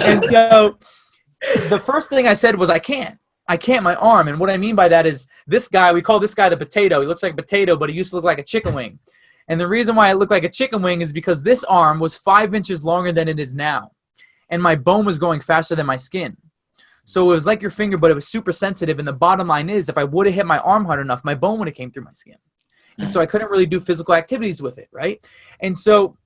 And so, the first thing I said was, I can't my arm. And what I mean by that is this guy, we call this guy the potato. He looks like a potato, but he used to look like a chicken wing. And the reason why it looked like a chicken wing is because this arm was 5 inches longer than it is now. And my bone was going faster than my skin. So it was like your finger, but it was super sensitive. And the bottom line is, if I would have hit my arm hard enough, my bone would have came through my skin. And so I couldn't really do physical activities with it, right? And so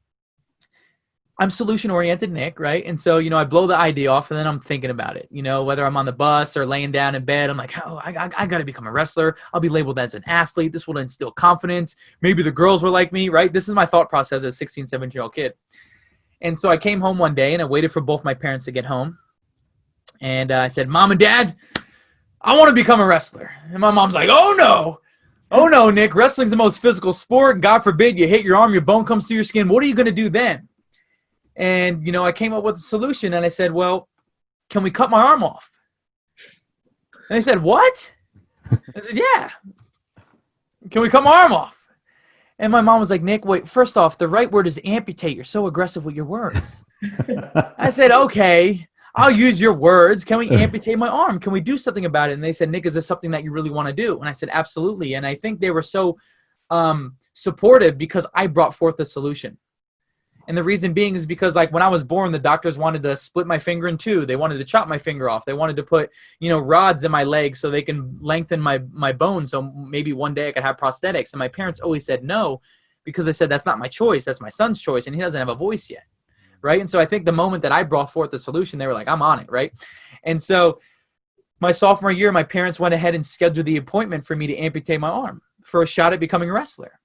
I'm solution-oriented, Nick, right? And so, you know, I blow the idea off, and then I'm thinking about it. You know, whether I'm on the bus or laying down in bed, I'm like, oh, I got to become a wrestler. I'll be labeled as an athlete. This will instill confidence. Maybe the girls were like me, right? This is my thought process as a 16, 17-year-old kid. And so I came home one day, and I waited for both my parents to get home. And I said, Mom and Dad, I want to become a wrestler. And my mom's like, oh, no, Nick, wrestling's the most physical sport. God forbid you hit your arm, your bone comes through your skin. What are you going to do then? And, you know, I came up with a solution, and I said, well, can we cut my arm off? And they said, what? I said, yeah. Can we cut my arm off? And my mom was like, Nick, wait, first off, the right word is amputate. You're so aggressive with your words. I said, okay, I'll use your words. Can we amputate my arm? Can we do something about it? And they said, Nick, is this something that you really want to do? And I said, absolutely. And I think they were so supportive because I brought forth a solution. And the reason being is because, like, when I was born, the doctors wanted to split my finger in two. They wanted to chop my finger off. They wanted to put, you know, rods in my legs so they can lengthen my bones so maybe one day I could have prosthetics. And my parents always said no because they said, that's not my choice. That's my son's choice, and he doesn't have a voice yet, right? And so I think the moment that I brought forth the solution, they were like, I'm on it, right? And so my sophomore year, my parents went ahead and scheduled the appointment for me to amputate my arm for a shot at becoming a wrestler.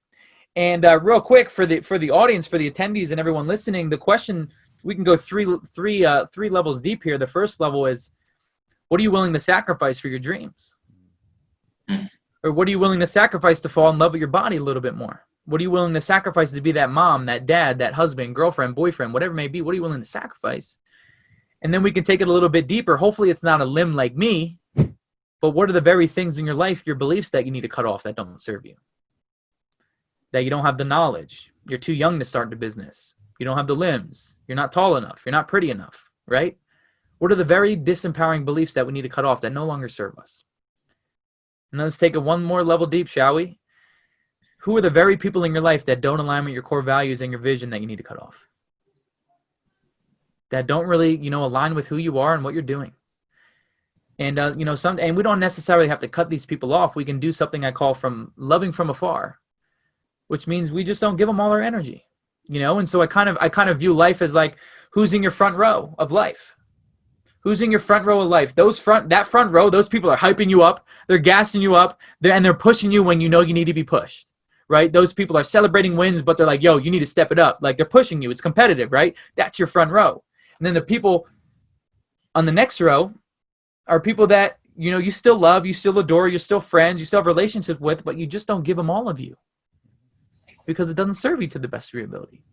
And real quick for the audience, for the attendees and everyone listening, the question, we can go three levels deep here. The first level is, what are you willing to sacrifice for your dreams? Or what are you willing to sacrifice to fall in love with your body a little bit more? What are you willing to sacrifice to be that mom, that dad, that husband, girlfriend, boyfriend, whatever it may be? What are you willing to sacrifice? And then we can take it a little bit deeper. Hopefully it's not a limb like me, but what are the very things in your life, your beliefs that you need to cut off that don't serve you? That you don't have the knowledge. You're too young to start the business. You don't have the limbs. You're not tall enough. You're not pretty enough, right? What are the very disempowering beliefs that we need to cut off that no longer serve us? And let's take it one more level deep, shall we? Who are the very people in your life that don't align with your core values and your vision that you need to cut off? That don't really, you know, align with who you are and what you're doing. And, and we don't necessarily have to cut these people off. We can do something I call from loving from afar, which means we just don't give them all our energy, And so I kind of view life as like, who's in your front row of life? Who's in your front row of life? That front row, those people are hyping you up. They're gassing you up. They're pushing you when you know you need to be pushed, right? Those people are celebrating wins, but they're like, yo, you need to step it up. Like, they're pushing you. It's competitive, right? That's your front row. And then the people on the next row are people that, you still love, you still adore, you're still friends, you still have relationships with, but you just don't give them all of you because it doesn't serve you to the best of your ability.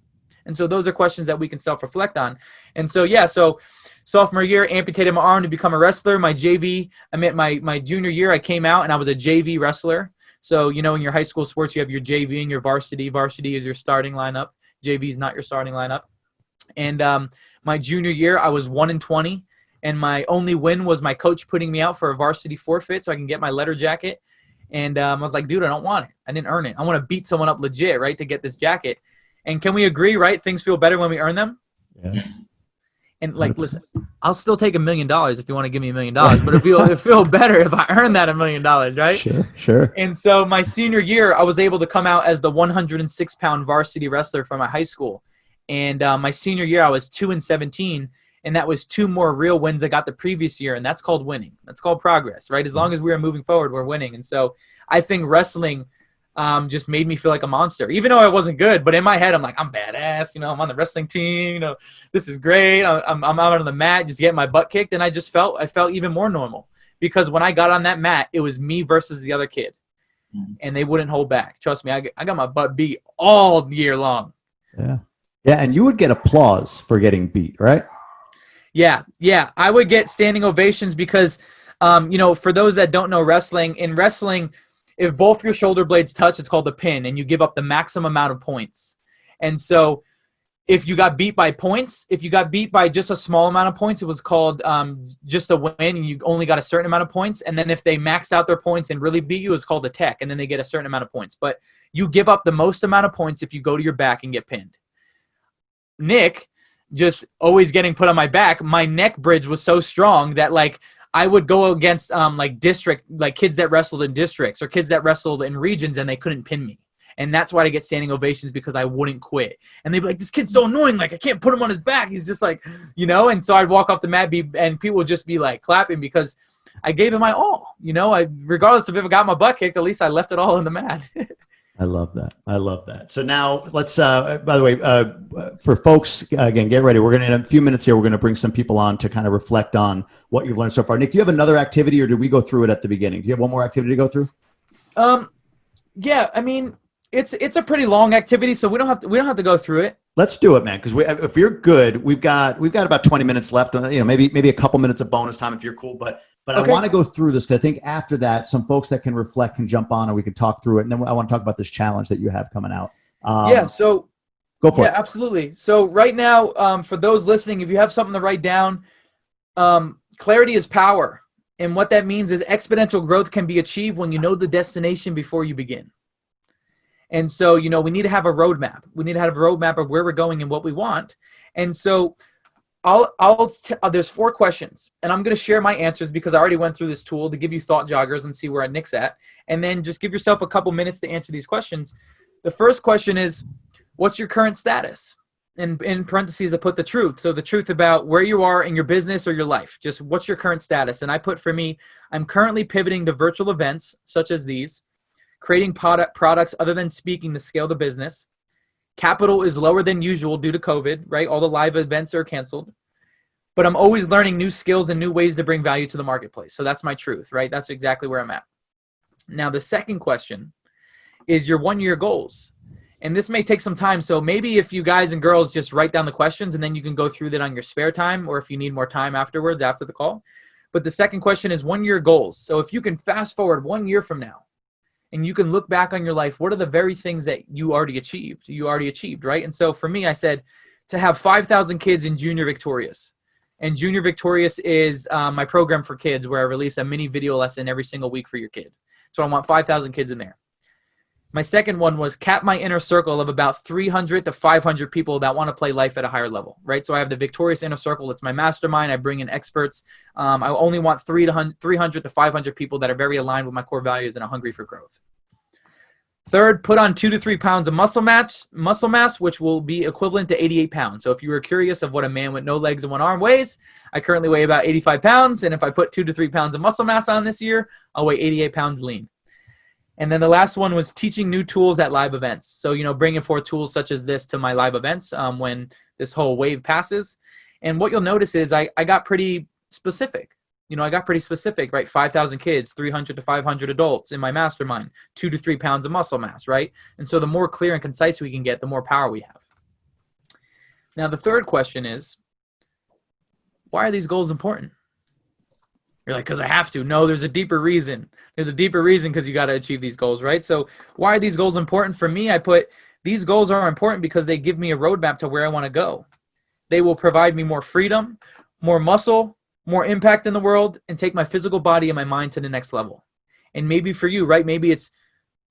And so those are questions that we can self-reflect on. And so, so sophomore year, amputated my arm to become a wrestler. My JV, my junior year, I came out and I was a JV wrestler. So, in your high school sports, you have your JV and your varsity. Varsity is your starting lineup. JV is not your starting lineup. And my junior year, I was 1-20. And my only win was my coach putting me out for a varsity forfeit so I can get my letter jacket. And I was like, dude, I don't want it. I didn't earn it. I want to beat someone up legit, right, to get this jacket. And can we agree, right? Things feel better when we earn them. Yeah. And listen, I'll still take $1 million if you want to give me $1 million, but it feel better if I earn that $1 million, right? Sure. And so my senior year, I was able to come out as the 106-pound varsity wrestler from my high school. And my senior year, I was 2-17. And that was 2 more real wins I got the previous year. And that's called winning. That's called progress, right? As long as we are moving forward, we're winning. And so I think wrestling just made me feel like a monster, even though I wasn't good. But in my head, I'm like, I'm badass. I'm on the wrestling team. This is great. I'm out on the mat, just getting my butt kicked. And I felt even more normal because when I got on that mat, it was me versus the other kid. And they wouldn't hold back. Trust me, I got my butt beat all year long. Yeah. Yeah. And you would get applause for getting beat, right? Yeah. I would get standing ovations because, for those that don't know wrestling, in wrestling, if both your shoulder blades touch, it's called a pin, and you give up the maximum amount of points. And so if you got beat by points, if you got beat by just a small amount of points, it was called just a win, and you only got a certain amount of points. And then if they maxed out their points and really beat you, it's called a tech, and then they get a certain amount of points. But you give up the most amount of points if you go to your back and get pinned. Nick, just always getting put on my back, my neck bridge was so strong that I would go against kids that wrestled in districts or kids that wrestled in regions and they couldn't pin me. And that's why I get standing ovations, because I wouldn't quit. And they'd be like, this kid's so annoying. I can't put him on his back. He's just and so I'd walk off the mat and people would just be clapping because I gave it my all. Regardless of if I got my butt kicked, at least I left it all on the mat. I love that. So now let's, by the way, for folks, again, get ready. We're going to, in a few minutes here, we're going to bring some people on to kind of reflect on what you've learned so far. Nick, do you have another activity or did we go through it at the beginning? Do you have one more activity to go through? Yeah, it's a pretty long activity, so we don't have to go through it. Let's do it, man. Because if you're good, we've got about 20 minutes left. Maybe a couple minutes of bonus time if you're cool. But okay. I want to go through this because I think after that, some folks that can reflect can jump on and we can talk through it. And then I want to talk about this challenge that you have coming out. So go for it. Yeah, absolutely. So right now, for those listening, if you have something to write down, clarity is power. And what that means is exponential growth can be achieved when you know the destination before you begin. And so, we need to have a roadmap. We need to have a roadmap of where we're going and what we want. And so there's 4 questions, and I'm going to share my answers because I already went through this tool to give you thought joggers and see where Nick's at. And then just give yourself a couple minutes to answer these questions. The first question is, what's your current status? And in parentheses, I put the truth. So the truth about where you are in your business or your life. Just what's your current status? And I put, for me, I'm currently pivoting to virtual events such as these, creating products other than speaking to scale the business. Capital is lower than usual due to COVID, right? All the live events are canceled. But I'm always learning new skills and new ways to bring value to the marketplace. So that's my truth, right? That's exactly where I'm at. Now, the second question is your 1-year goals. And this may take some time. So maybe if you guys and girls just write down the questions and then you can go through that on your spare time, or if you need more time afterwards, after the call. But the second question is 1-year goals. So if you can fast forward 1 year from now, and you can look back on your life, what are the very things that you already achieved, right? And so for me, I said to have 5,000 kids in Junior Victorious. And Junior Victorious is my program for kids where I release a mini video lesson every single week for your kid. So I want 5,000 kids in there. My second one was cap my inner circle of about 300 to 500 people that want to play life at a higher level, right? So I have the Victorious Inner Circle. It's my mastermind. I bring in experts. I only want 300 to 500 people that are very aligned with my core values and are hungry for growth. Third, put on 2 to 3 pounds of muscle mass, which will be equivalent to 88 pounds. So if you were curious of what a man with no legs and one arm weighs, I currently weigh about 85 pounds. And if I put 2 to 3 pounds of muscle mass on this year, I'll weigh 88 pounds lean. And then the last one was teaching new tools at live events. So, bringing forth tools such as this to my live events when this whole wave passes. And what you'll notice is I got pretty specific. I got pretty specific, right? 5,000 kids, 300 to 500 adults in my mastermind, 2 to 3 pounds of muscle mass, right? And so the more clear and concise we can get, the more power we have. Now, the third question is, why are these goals important? You're like, because I have to. No, there's a deeper reason. There's a deeper reason because you got to achieve these goals, right? So why are these goals important? For me, I put these goals are important because they give me a roadmap to where I want to go. They will provide me more freedom, more muscle, more impact in the world, and take my physical body and my mind to the next level. And maybe for you, right, maybe it's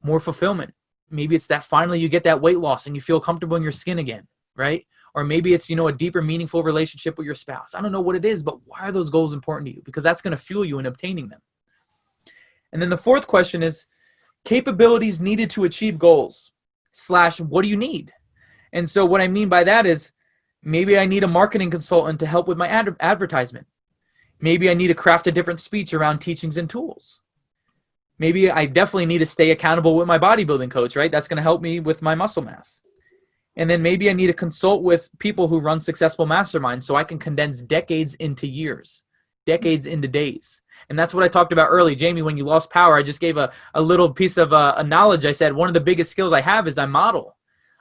more fulfillment. Maybe it's that finally you get that weight loss and you feel comfortable in your skin again, right? Or maybe it's, a deeper, meaningful relationship with your spouse. I don't know what it is, but why are those goals important to you? Because that's going to fuel you in obtaining them. And then the fourth question is capabilities needed to achieve goals / what do you need? And so what I mean by that is maybe I need a marketing consultant to help with my advertisement. Maybe I need to craft a different speech around teachings and tools. Maybe I definitely need to stay accountable with my bodybuilding coach, right? That's going to help me with my muscle mass. And then maybe I need to consult with people who run successful masterminds so I can condense decades into years, decades into days. And that's what I talked about early. Jamie, when you lost power, I just gave a little piece of a knowledge. I said, one of the biggest skills I have is I model.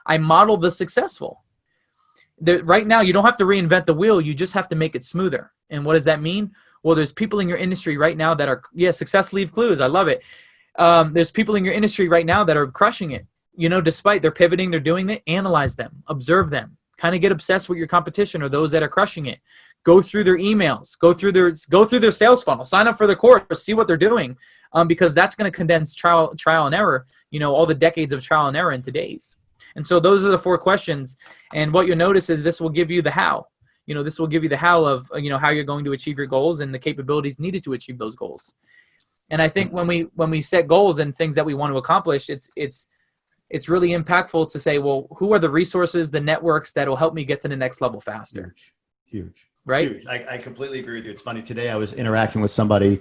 I model the successful. Right now, you don't have to reinvent the wheel. You just have to make it smoother. And what does that mean? Well, there's people in your industry right now that are, success leave clues. I love it. There's people in your industry right now that are crushing it. Despite they're pivoting, they're doing it, analyze them, observe them, kind of get obsessed with your competition or those that are crushing it. Go through their emails, go through their sales funnel, sign up for the course, see what they're doing, because that's going to condense trial and error, all the decades of trial and error into days. And so those are the 4 questions. And what you'll notice is this will give you the how. This will give you the how of, how you're going to achieve your goals and the capabilities needed to achieve those goals. And I think when we set goals and things that we want to accomplish, it's really impactful to say, well, who are the resources, the networks that will help me get to the next level faster? Huge. Right? Huge. I completely agree with you. It's funny. Today I was interacting with somebody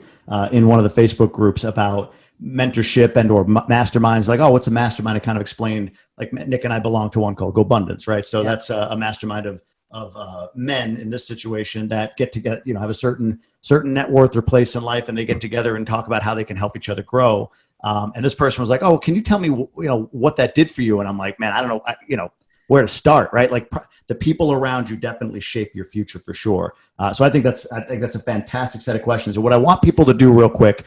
in one of the Facebook groups about mentorship and or masterminds. Like, oh, what's a mastermind? I kind of explained, like Nick and I belong to one called Go Abundance, right? So that's a mastermind of men in this situation that get together, have a certain net worth or place in life, and they get together and talk about how they can help each other grow. And this person was like, oh, can you tell me, what that did for you? And I'm like, man, I don't know, where to start, right? Like the people around you definitely shape your future for sure. So I think that's a fantastic set of questions. And what I want people to do real quick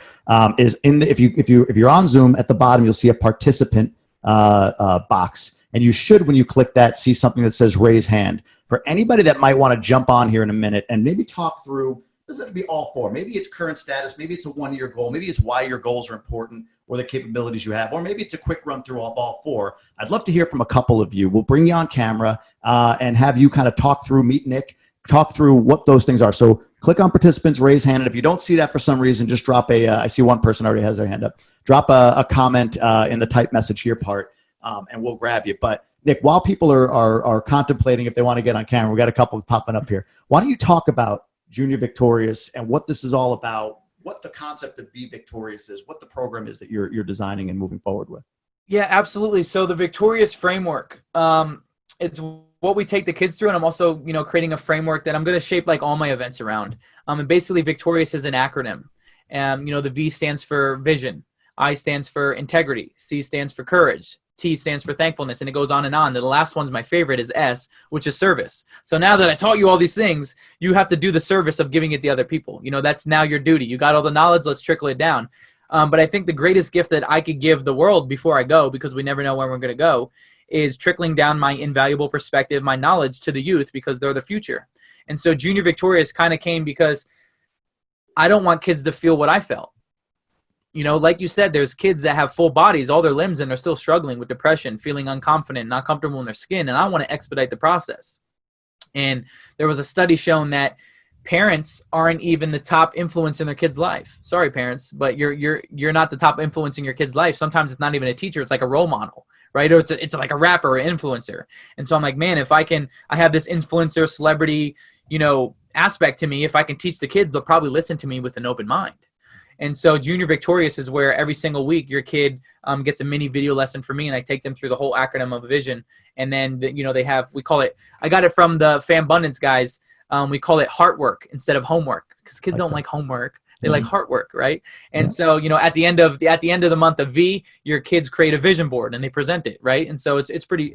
is if you're on Zoom, at the bottom, you'll see a participant box. And you should, when you click that, see something that says raise hand. For anybody that might want to jump on here in a minute and maybe talk through, doesn't have to be all 4. Maybe it's current status. Maybe it's a 1-year goal. Maybe it's why your goals are important or the capabilities you have. Or maybe it's a quick run through of all 4. I'd love to hear from a couple of you. We'll bring you on camera and have you kind of talk through, meet Nick, talk through what those things are. So click on participants, raise hand. And if you don't see that for some reason, just drop I see one person already has their hand up. Drop a comment in the type message here part and we'll grab you. But Nick, while people are contemplating if they want to get on camera, we got a couple popping up here. Why don't you talk about Junior Victorious and what this is all about, what the concept of Be Victorious is, what the program is that you're designing and moving forward with? Yeah, absolutely. So the Victorious framework, it's what we take the kids through, and I'm also, creating a framework that I'm going to shape like all my events around. And basically, Victorious is an acronym. The V stands for vision, I stands for integrity, C stands for courage, T stands for thankfulness, and it goes on. And the last one's my favorite is S, which is service. So now that I taught you all these things, you have to do the service of giving it to other people. That's now your duty. You got all the knowledge, let's trickle it down. But I think the greatest gift that I could give the world before I go, because we never know when we're going to go, is trickling down my invaluable perspective, my knowledge to the youth, because they're the future. And so Junior Victorious kind of came because I don't want kids to feel what I felt. You know, like you said, there's kids that have full bodies, all their limbs, and they're still struggling with depression, feeling unconfident, not comfortable in their skin. And I want to expedite the process. And there was a study showing that parents aren't even the top influence in their kid's life. Sorry, parents, but you're not the top influence in your kid's life. Sometimes it's not even a teacher; it's like a role model, right? Or it's like a rapper or influencer. And so I'm like, man, if I have this influencer, celebrity, you know, aspect to me. If I can teach the kids, they'll probably listen to me with an open mind. And so Junior Victorious is where every single week your kid gets a mini video lesson from me, and I take them through the whole acronym of vision. And then, you know, we call it, I got it from the Fambundance guys. We call it heart work instead of homework, because kids don't like homework. They like heart work, right? And so, you know, at the end of the month of V, your kids create a vision board and they present it, right? And so it's pretty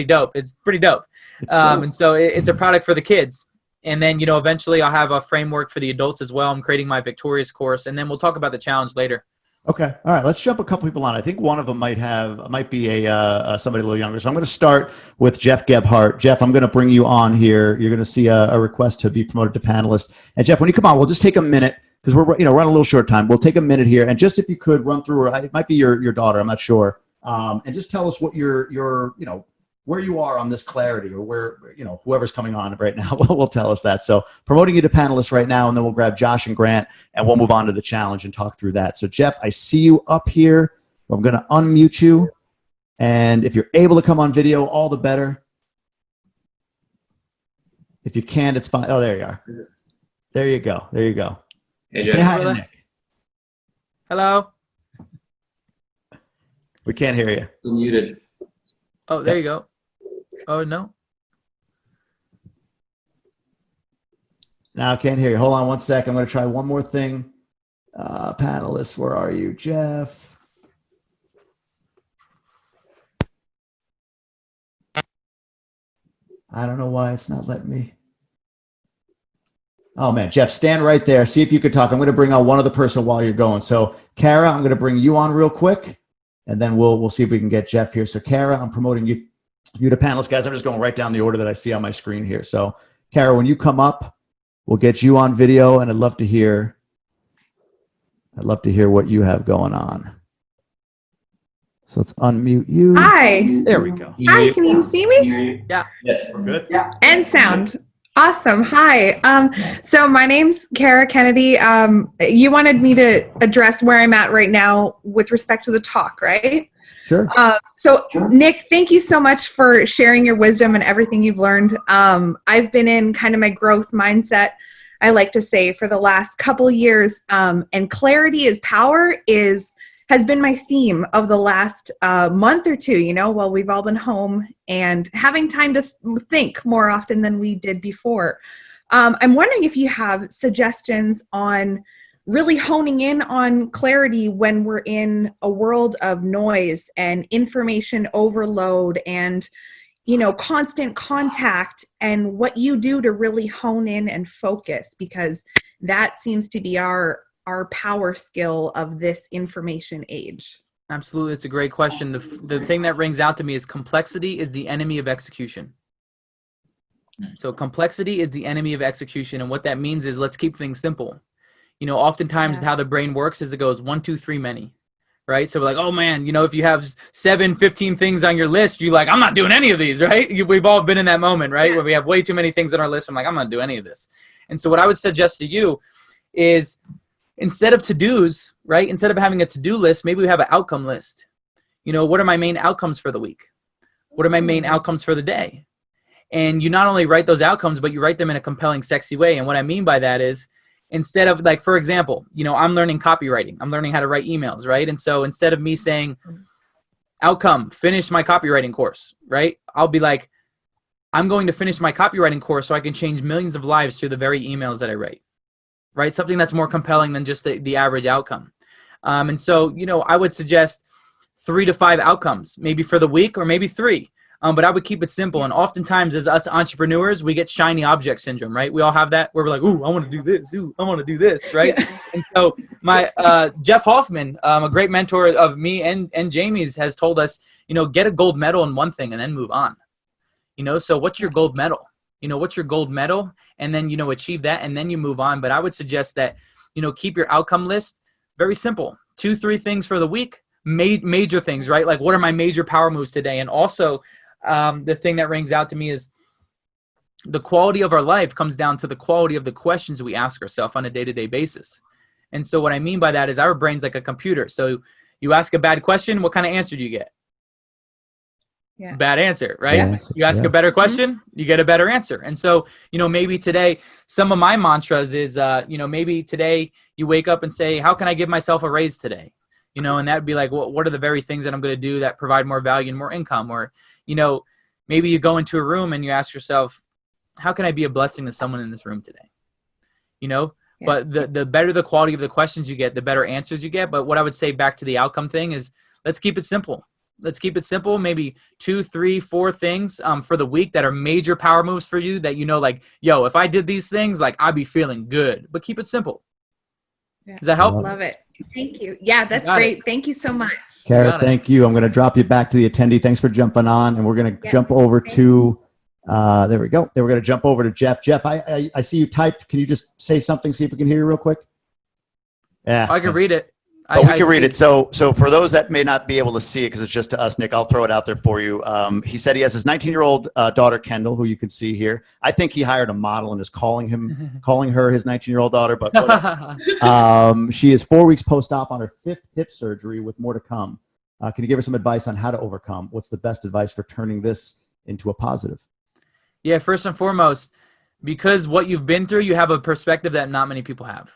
dope. It's pretty dope. And so it's a product for the kids. And then, you know, eventually I'll have a framework for the adults as well. I'm creating my Victorious course, and then we'll talk about the challenge later. Okay. All right. Let's jump a couple people on. I think one of them might be somebody a little younger. So I'm going to start with Jeff Gebhardt. Jeff, I'm going to bring you on here. You're going to see a request to be promoted to panelist. And Jeff, when you come on, we'll just take a minute, because we're running a little short time. We'll take a minute here, and just if you could run through, it might be your daughter, I'm not sure, and just tell us what your you know, where you are on this clarity, or where, you know, whoever's coming on right now will tell us that. So promoting you to panelists right now, and then we'll grab Josh and Grant, and we'll move on to the challenge and talk through that. So Jeff, I see you up here. I'm going to unmute you. And if you're able to come on video, all the better. If you can't, it's fine. Oh, there you are. There you go. There you go. Hey, Say hi to Nick. Hello. We can't hear you. You're muted. Oh, there you go. Oh, no. Now I can't hear you. Hold on one sec. I'm going to try one more thing. Panelists, where are you, Jeff? I don't know why it's not letting me. Oh, man. Jeff, stand right there. See if you could talk. I'm going to bring on one other person while you're going. So, Kara, I'm going to bring you on real quick, and then we'll see if we can get Jeff here. So, Kara, I'm promoting you to panelists. Guys, I'm just going right down the order that I see on my screen here. So, Kara, when you come up, we'll get you on video, and I'd love to hear what you have going on. So let's unmute you. Hi. There we go. Hi, can you see me? Yeah. Yes, we're good. Yeah. And sound. Awesome. Hi. So my name's Kara Kennedy. You wanted me to address where I'm at right now with respect to the talk, right? Sure. So Nick, thank you so much for sharing your wisdom and everything you've learned. I've been in kind of my growth mindset, I like to say, for the last couple years, and clarity is power has been my theme of the last month or two, you know, while we've all been home and having time to think more often than we did before. I'm wondering if you have suggestions on really honing in on clarity when we're in a world of noise and information overload and, you know, constant contact, and what you do to really hone in and focus, because that seems to be our power skill of this information age. Absolutely. It's a great question. The thing that rings out to me is complexity is the enemy of execution. So complexity is the enemy of execution. And what that means is, let's keep things simple. You know, oftentimes how the brain works is it goes 1, 2, 3, many, right? So we're like, oh man, you know, if you have 7, 15 things on your list, you're like, I'm not doing any of these, right? We've all been in that moment, right? Where we have way too many things on our list. I'm like, I'm not doing any of this. And so what I would suggest to you is, instead of to-dos, right? Instead of having a to-do list, maybe we have an outcome list. You know, what are my main outcomes for the week? What are my main outcomes for the day? And you not only write those outcomes, but you write them in a compelling, sexy way. And what I mean by that is, instead of, like, for example, you know, I'm learning copywriting. I'm learning how to write emails, right? And so instead of me saying, outcome, finish my copywriting course, right? I'll be like, I'm going to finish my copywriting course so I can change millions of lives through the very emails that I write. Right? Something that's more compelling than just the average outcome. And so, you know, I would suggest 3 to 5 outcomes, maybe for the week, or maybe 3. But I would keep it simple. And oftentimes, as us entrepreneurs, we get shiny object syndrome, right? We all have that, where we're like, ooh, I want to do this. Ooh, I want to do this, right? Yeah. And so my Jeff Hoffman, a great mentor of me and Jamie's, has told us, you know, get a gold medal in one thing and then move on. You know, so what's your gold medal? You know, what's your gold medal? And then, you know, achieve that, and then you move on. But I would suggest that, you know, keep your outcome list very simple. 2-3 things for the week, major things, right? Like, what are my major power moves today? And also, the thing that rings out to me is the quality of our life comes down to the quality of the questions we ask ourselves on a day-to-day basis. And so what I mean by that is our brain's like a computer. So you ask a bad question, what kind of answer do you get? Yeah. Bad answer, right? Yeah. You ask a better question, you get a better answer. And so, maybe today, some of my mantras is, maybe today you wake up and say, how can I give myself a raise today? And that'd be like, what are the very things that I'm going to do that provide more value and more income? Or, maybe you go into a room and you ask yourself, how can I be a blessing to someone in this room today? Yeah. But the better the quality of the questions you get, the better answers you get. But what I would say back to the outcome thing is, let's keep it simple. Let's keep it simple. Maybe 2, 3, 4 things for the week that are major power moves for you that like, yo, if I did these things, like, I'd be feeling good. But keep it simple. Yeah. Does that help? Love it. Thank you. Yeah, that's great. Thank you so much. Kara, thank you. I'm going to drop you back to the attendee. Thanks for jumping on. And we're going to jump over to, there we go. Then we're going to jump over to Jeff. Jeff, I see you typed. Can you just say something, see if we can hear you real quick? Yeah. I can read it. But we can read it. So for those that may not be able to see it because it's just to us, Nick, I'll throw it out there for you. He said he has his 19-year-old daughter, Kendall, who you can see here. I think he hired a model and is calling her his 19-year-old daughter. But she is 4 weeks post-op on her 5th hip surgery with more to come. Can you give her some advice on how to overcome? What's the best advice for turning this into a positive? Yeah, first and foremost, because what you've been through, you have a perspective that not many people have.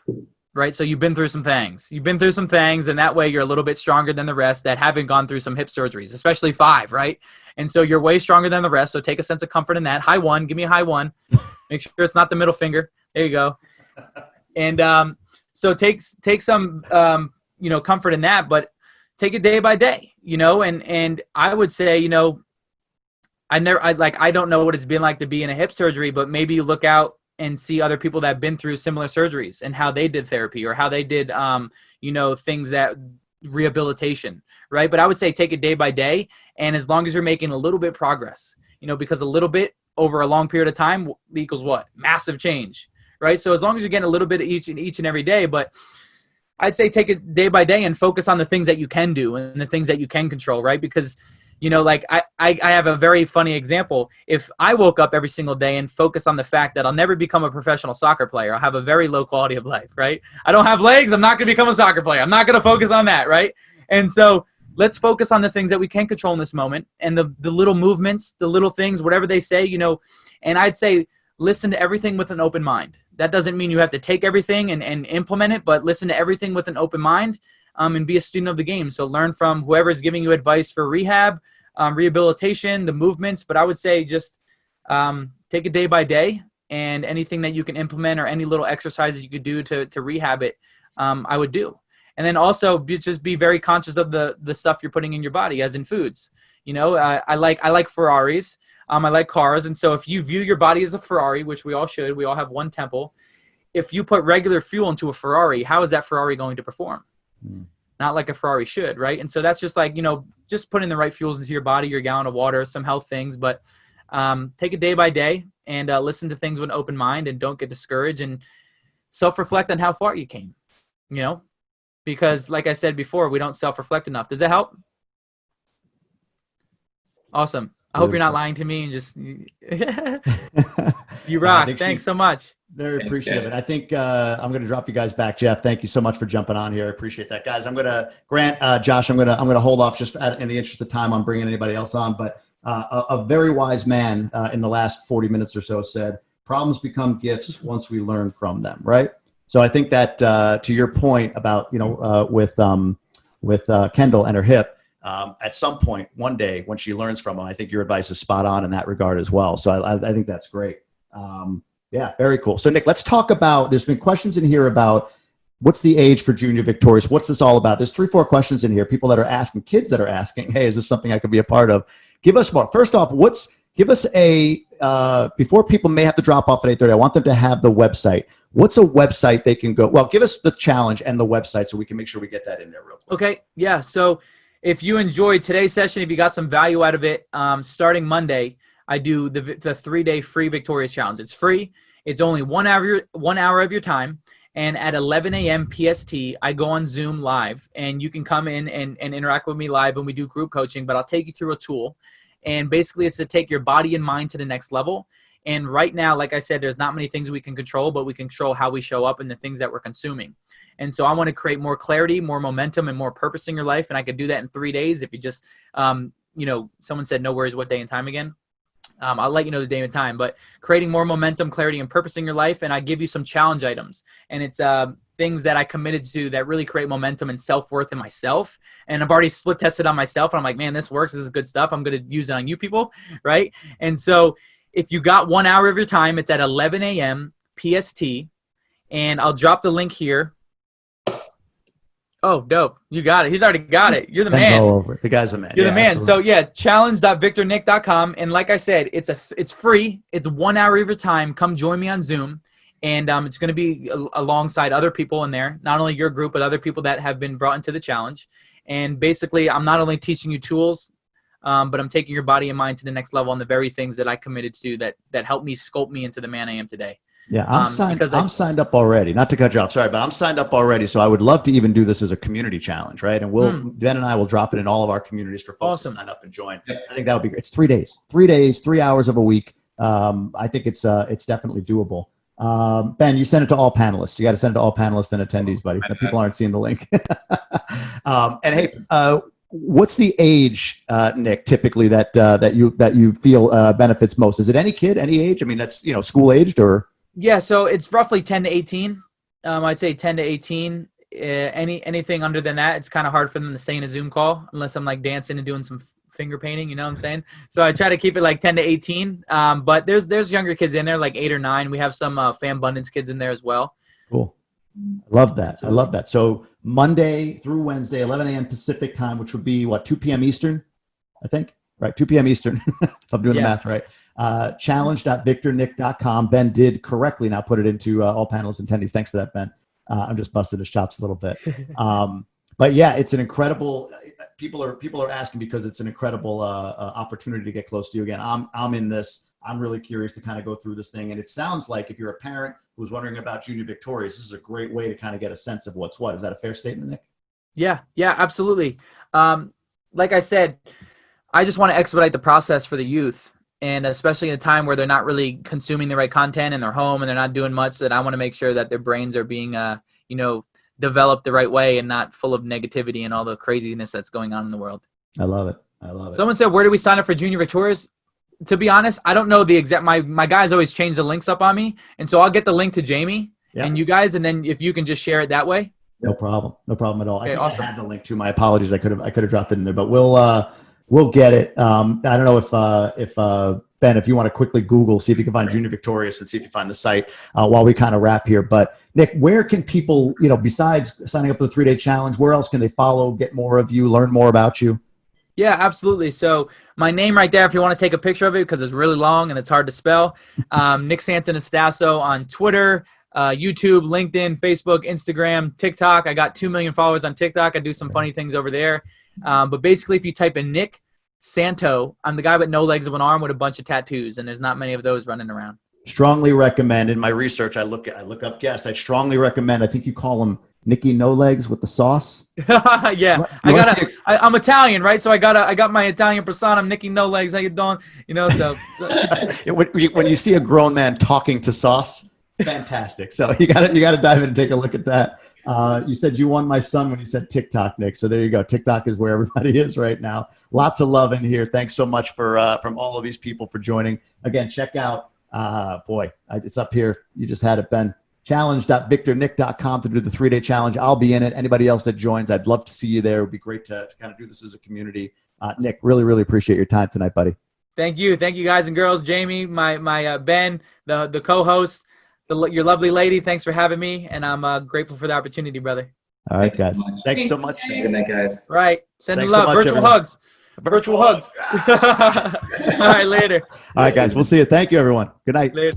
Right? So you've been through some things. And that way you're a little bit stronger than the rest that haven't gone through some hip surgeries, especially 5, right? And so you're way stronger than the rest. So take a sense of comfort in that. High 1, give me a high 1. Make sure it's not the middle finger. There you go. And so take some comfort in that, but take it day by day, and I would say, I don't know what it's been like to be in a hip surgery, but maybe you look out and see other people that have been through similar surgeries and how they did therapy or how they did, things that rehabilitation, right? But I would say take it day by day. And as long as you're making a little bit progress, because a little bit over a long period of time equals what? Massive change, right? So as long as you're getting a little bit of each and every day, but I'd say take it day by day and focus on the things that you can do and the things that you can control, right? Because I have a very funny example. If I woke up every single day and focus on the fact that I'll never become a professional soccer player, I'll have a very low quality of life, right? I don't have legs. I'm not going to become a soccer player. I'm not going to focus on that, right? And so let's focus on the things that we can control in this moment and the little movements, the little things, whatever they say, and I'd say listen to everything with an open mind. That doesn't mean you have to take everything and implement it, but listen to everything with an open mind and be a student of the game. So learn from whoever's giving you advice for rehab, rehabilitation, the movements, but I would say just take it day by day, and anything that you can implement or any little exercises you could do to rehab it, I would do. And then also just be very conscious of the stuff you're putting in your body, as in foods. I like Ferraris. I like cars. And so if you view your body as a Ferrari, which we all should, we all have one temple. If you put regular fuel into a Ferrari, how is that Ferrari going to perform? Not like a Ferrari should, right? And so that's just like, just putting the right fuels into your body, your gallon of water, some health things, but take it day by day and listen to things with an open mind and don't get discouraged and self-reflect on how far you came, because like I said before, we don't self-reflect enough. Does that help? Awesome. I hope you're not lying to me and just, you rock. Thanks so much. Very appreciative. I think I'm going to drop you guys back. Jeff, thank you so much for jumping on here. I appreciate that, guys. I'm going to Josh, I'm going to hold off just in the interest of time on bringing anybody else on. But a very wise man in the last 40 minutes or so said, problems become gifts once we learn from them. Right. So I think that to your point about, with Kendall and her hip, at some point, one day when she learns from them, I think your advice is spot on in that regard as well. So I think that's great. Yeah, very cool. So Nick, let's talk about, there's been questions in here about what's the age for junior victorious? What's this all about? There's 3-4 questions in here. People that are asking, kids that are asking, hey, is this something I could be a part of? Give us more. First off, give us before people may have to drop off at 8:30, I want them to have the website. What's a website they can go? Well, give us the challenge and the website so we can make sure we get that in there real quick. Okay. Yeah. So if you enjoyed today's session, if you got some value out of it, starting Monday, I do the 3-day free Victorious Challenge. It's free. It's only 1 hour of your time. And at 11 a.m. PST, I go on Zoom live, and you can come in and interact with me live, and we do group coaching, but I'll take you through a tool. And basically it's to take your body and mind to the next level. And right now, like I said, there's not many things we can control, but we can control how we show up and the things that we're consuming. And so I want to create more clarity, more momentum, and more purpose in your life. And I could do that in 3 days. If you just, someone said, no worries, what day and time again? I'll let you know the day and time, but creating more momentum, clarity, and purpose in your life. And I give you some challenge items, and it's things that I committed to that really create momentum and self-worth in myself. And I've already split tested on myself. And I'm like, man, this works. This is good stuff. I'm going to use it on you people. Right. And so if you got 1 hour of your time, it's at 11 a.m. PST, and I'll drop the link here. Oh, dope. You got it. He's already got it. You're the man. All over. The guy's a man. You're the man. Absolutely. So yeah, challenge.victornick.com. And like I said, it's free. It's 1 hour of your time. Come join me on Zoom. And it's going to be alongside other people in there, not only your group, but other people that have been brought into the challenge. And basically, I'm not only teaching you tools, but I'm taking your body and mind to the next level on the very things that I committed to that helped me sculpt me into the man I am today. Yeah, I'm signed up already. Not to cut you off, sorry, but I'm signed up already. So I would love to even do this as a community challenge, right? And Ben and I will drop it in all of our communities for folks to sign up and join. I think that would be great. It's 3 days, 3 days, 3 hours of a week. I think it's definitely doable. Ben, you send it to all panelists. You got to send it to all panelists and attendees, buddy. People aren't seeing the link. And hey, what's the age, Nick, typically that you feel benefits most? Is it any kid, any age? I mean, that's school aged or? Yeah, so it's roughly 10 to 18. I'd say 10 to 18. Anything under than that, it's kind of hard for them to stay in a Zoom call unless I'm like dancing and doing some finger painting. You know what I'm saying? So I try to keep it like 10 to 18. But there's younger kids in there, like 8 or 9. We have some Fambundance kids in there as well. Cool. I love that. I love that. So Monday through Wednesday, 11 a.m. Pacific time, which would be 2 p.m. Eastern, I think. Right, 2 p.m. Eastern, if I'm doing the math right. Challenge.victornick.com. Ben did correctly now put it into all panelists and attendees. Thanks for that, Ben. I'm just busting his chops a little bit. But yeah, it's an incredible, people are asking because it's an incredible opportunity to get close to you again. I'm in this. I'm really curious to kind of go through this thing. And it sounds like if you're a parent who's wondering about junior victorious, this is a great way to kind of get a sense of what's what. Is that a fair statement, Nick? Yeah, absolutely. Like I said, I just want to expedite the process for the youth. And especially in a time where they're not really consuming the right content and they're home and they're not doing much, that I want to make sure that their brains are being, developed the right way and not full of negativity and all the craziness that's going on in the world. I love it. Someone said, where do we sign up for Junior Victorious? To be honest, I don't know the exact, my guys always change the links up on me. And so I'll get the link to Jamie and you guys, and then if you can just share it that way. No problem at all. Okay, I had the link to. My apologies. I could have dropped it in there, but we'll get it. I don't know if Ben, if you want to quickly Google, see if you can find Junior Victorious and see if you find the site while we kind of wrap here. But Nick, where can people, besides signing up for the 3-day challenge, where else can they follow, get more of you, learn more about you? Yeah, absolutely. So my name right there, if you want to take a picture of it, because it's really long and it's hard to spell, Nick Santonastasso on Twitter, YouTube, LinkedIn, Facebook, Instagram, TikTok. I got 2 million followers on TikTok. I do some funny things over there. But basically, if you type in Nick Santo, I'm the guy with no legs of an arm with a bunch of tattoos, and there's not many of those running around. Strongly recommend. In my research, I look up guests. I strongly recommend. I think you call them Nicky No Legs with the sauce. Yeah, I'm Italian, right? So I got my Italian persona. I'm Nicky No Legs. How you doing? So. When you see a grown man talking to sauce, fantastic. So you got to dive in and take a look at that. You said you won my son when you said TikTok, Nick. So there you go. TikTok is where everybody is right now. Lots of love in here. Thanks so much for from all of these people for joining. Again, check out. It's up here. You just had it, Ben. Challenge.victornick.com to do the 3-day challenge. I'll be in it. Anybody else that joins, I'd love to see you there. It would be great to kind of do this as a community. Nick, really, really appreciate your time tonight, buddy. Thank you, guys and girls. Jamie, my Ben, the co-host. Your lovely lady, thanks for having me, and I'm grateful for the opportunity, brother. All right, guys. Thanks so much. Good night, guys. Right. Sending love. So virtual hugs. Virtual hugs. All right, later. All right, guys. We'll see you. Thank you, everyone. Good night. Later.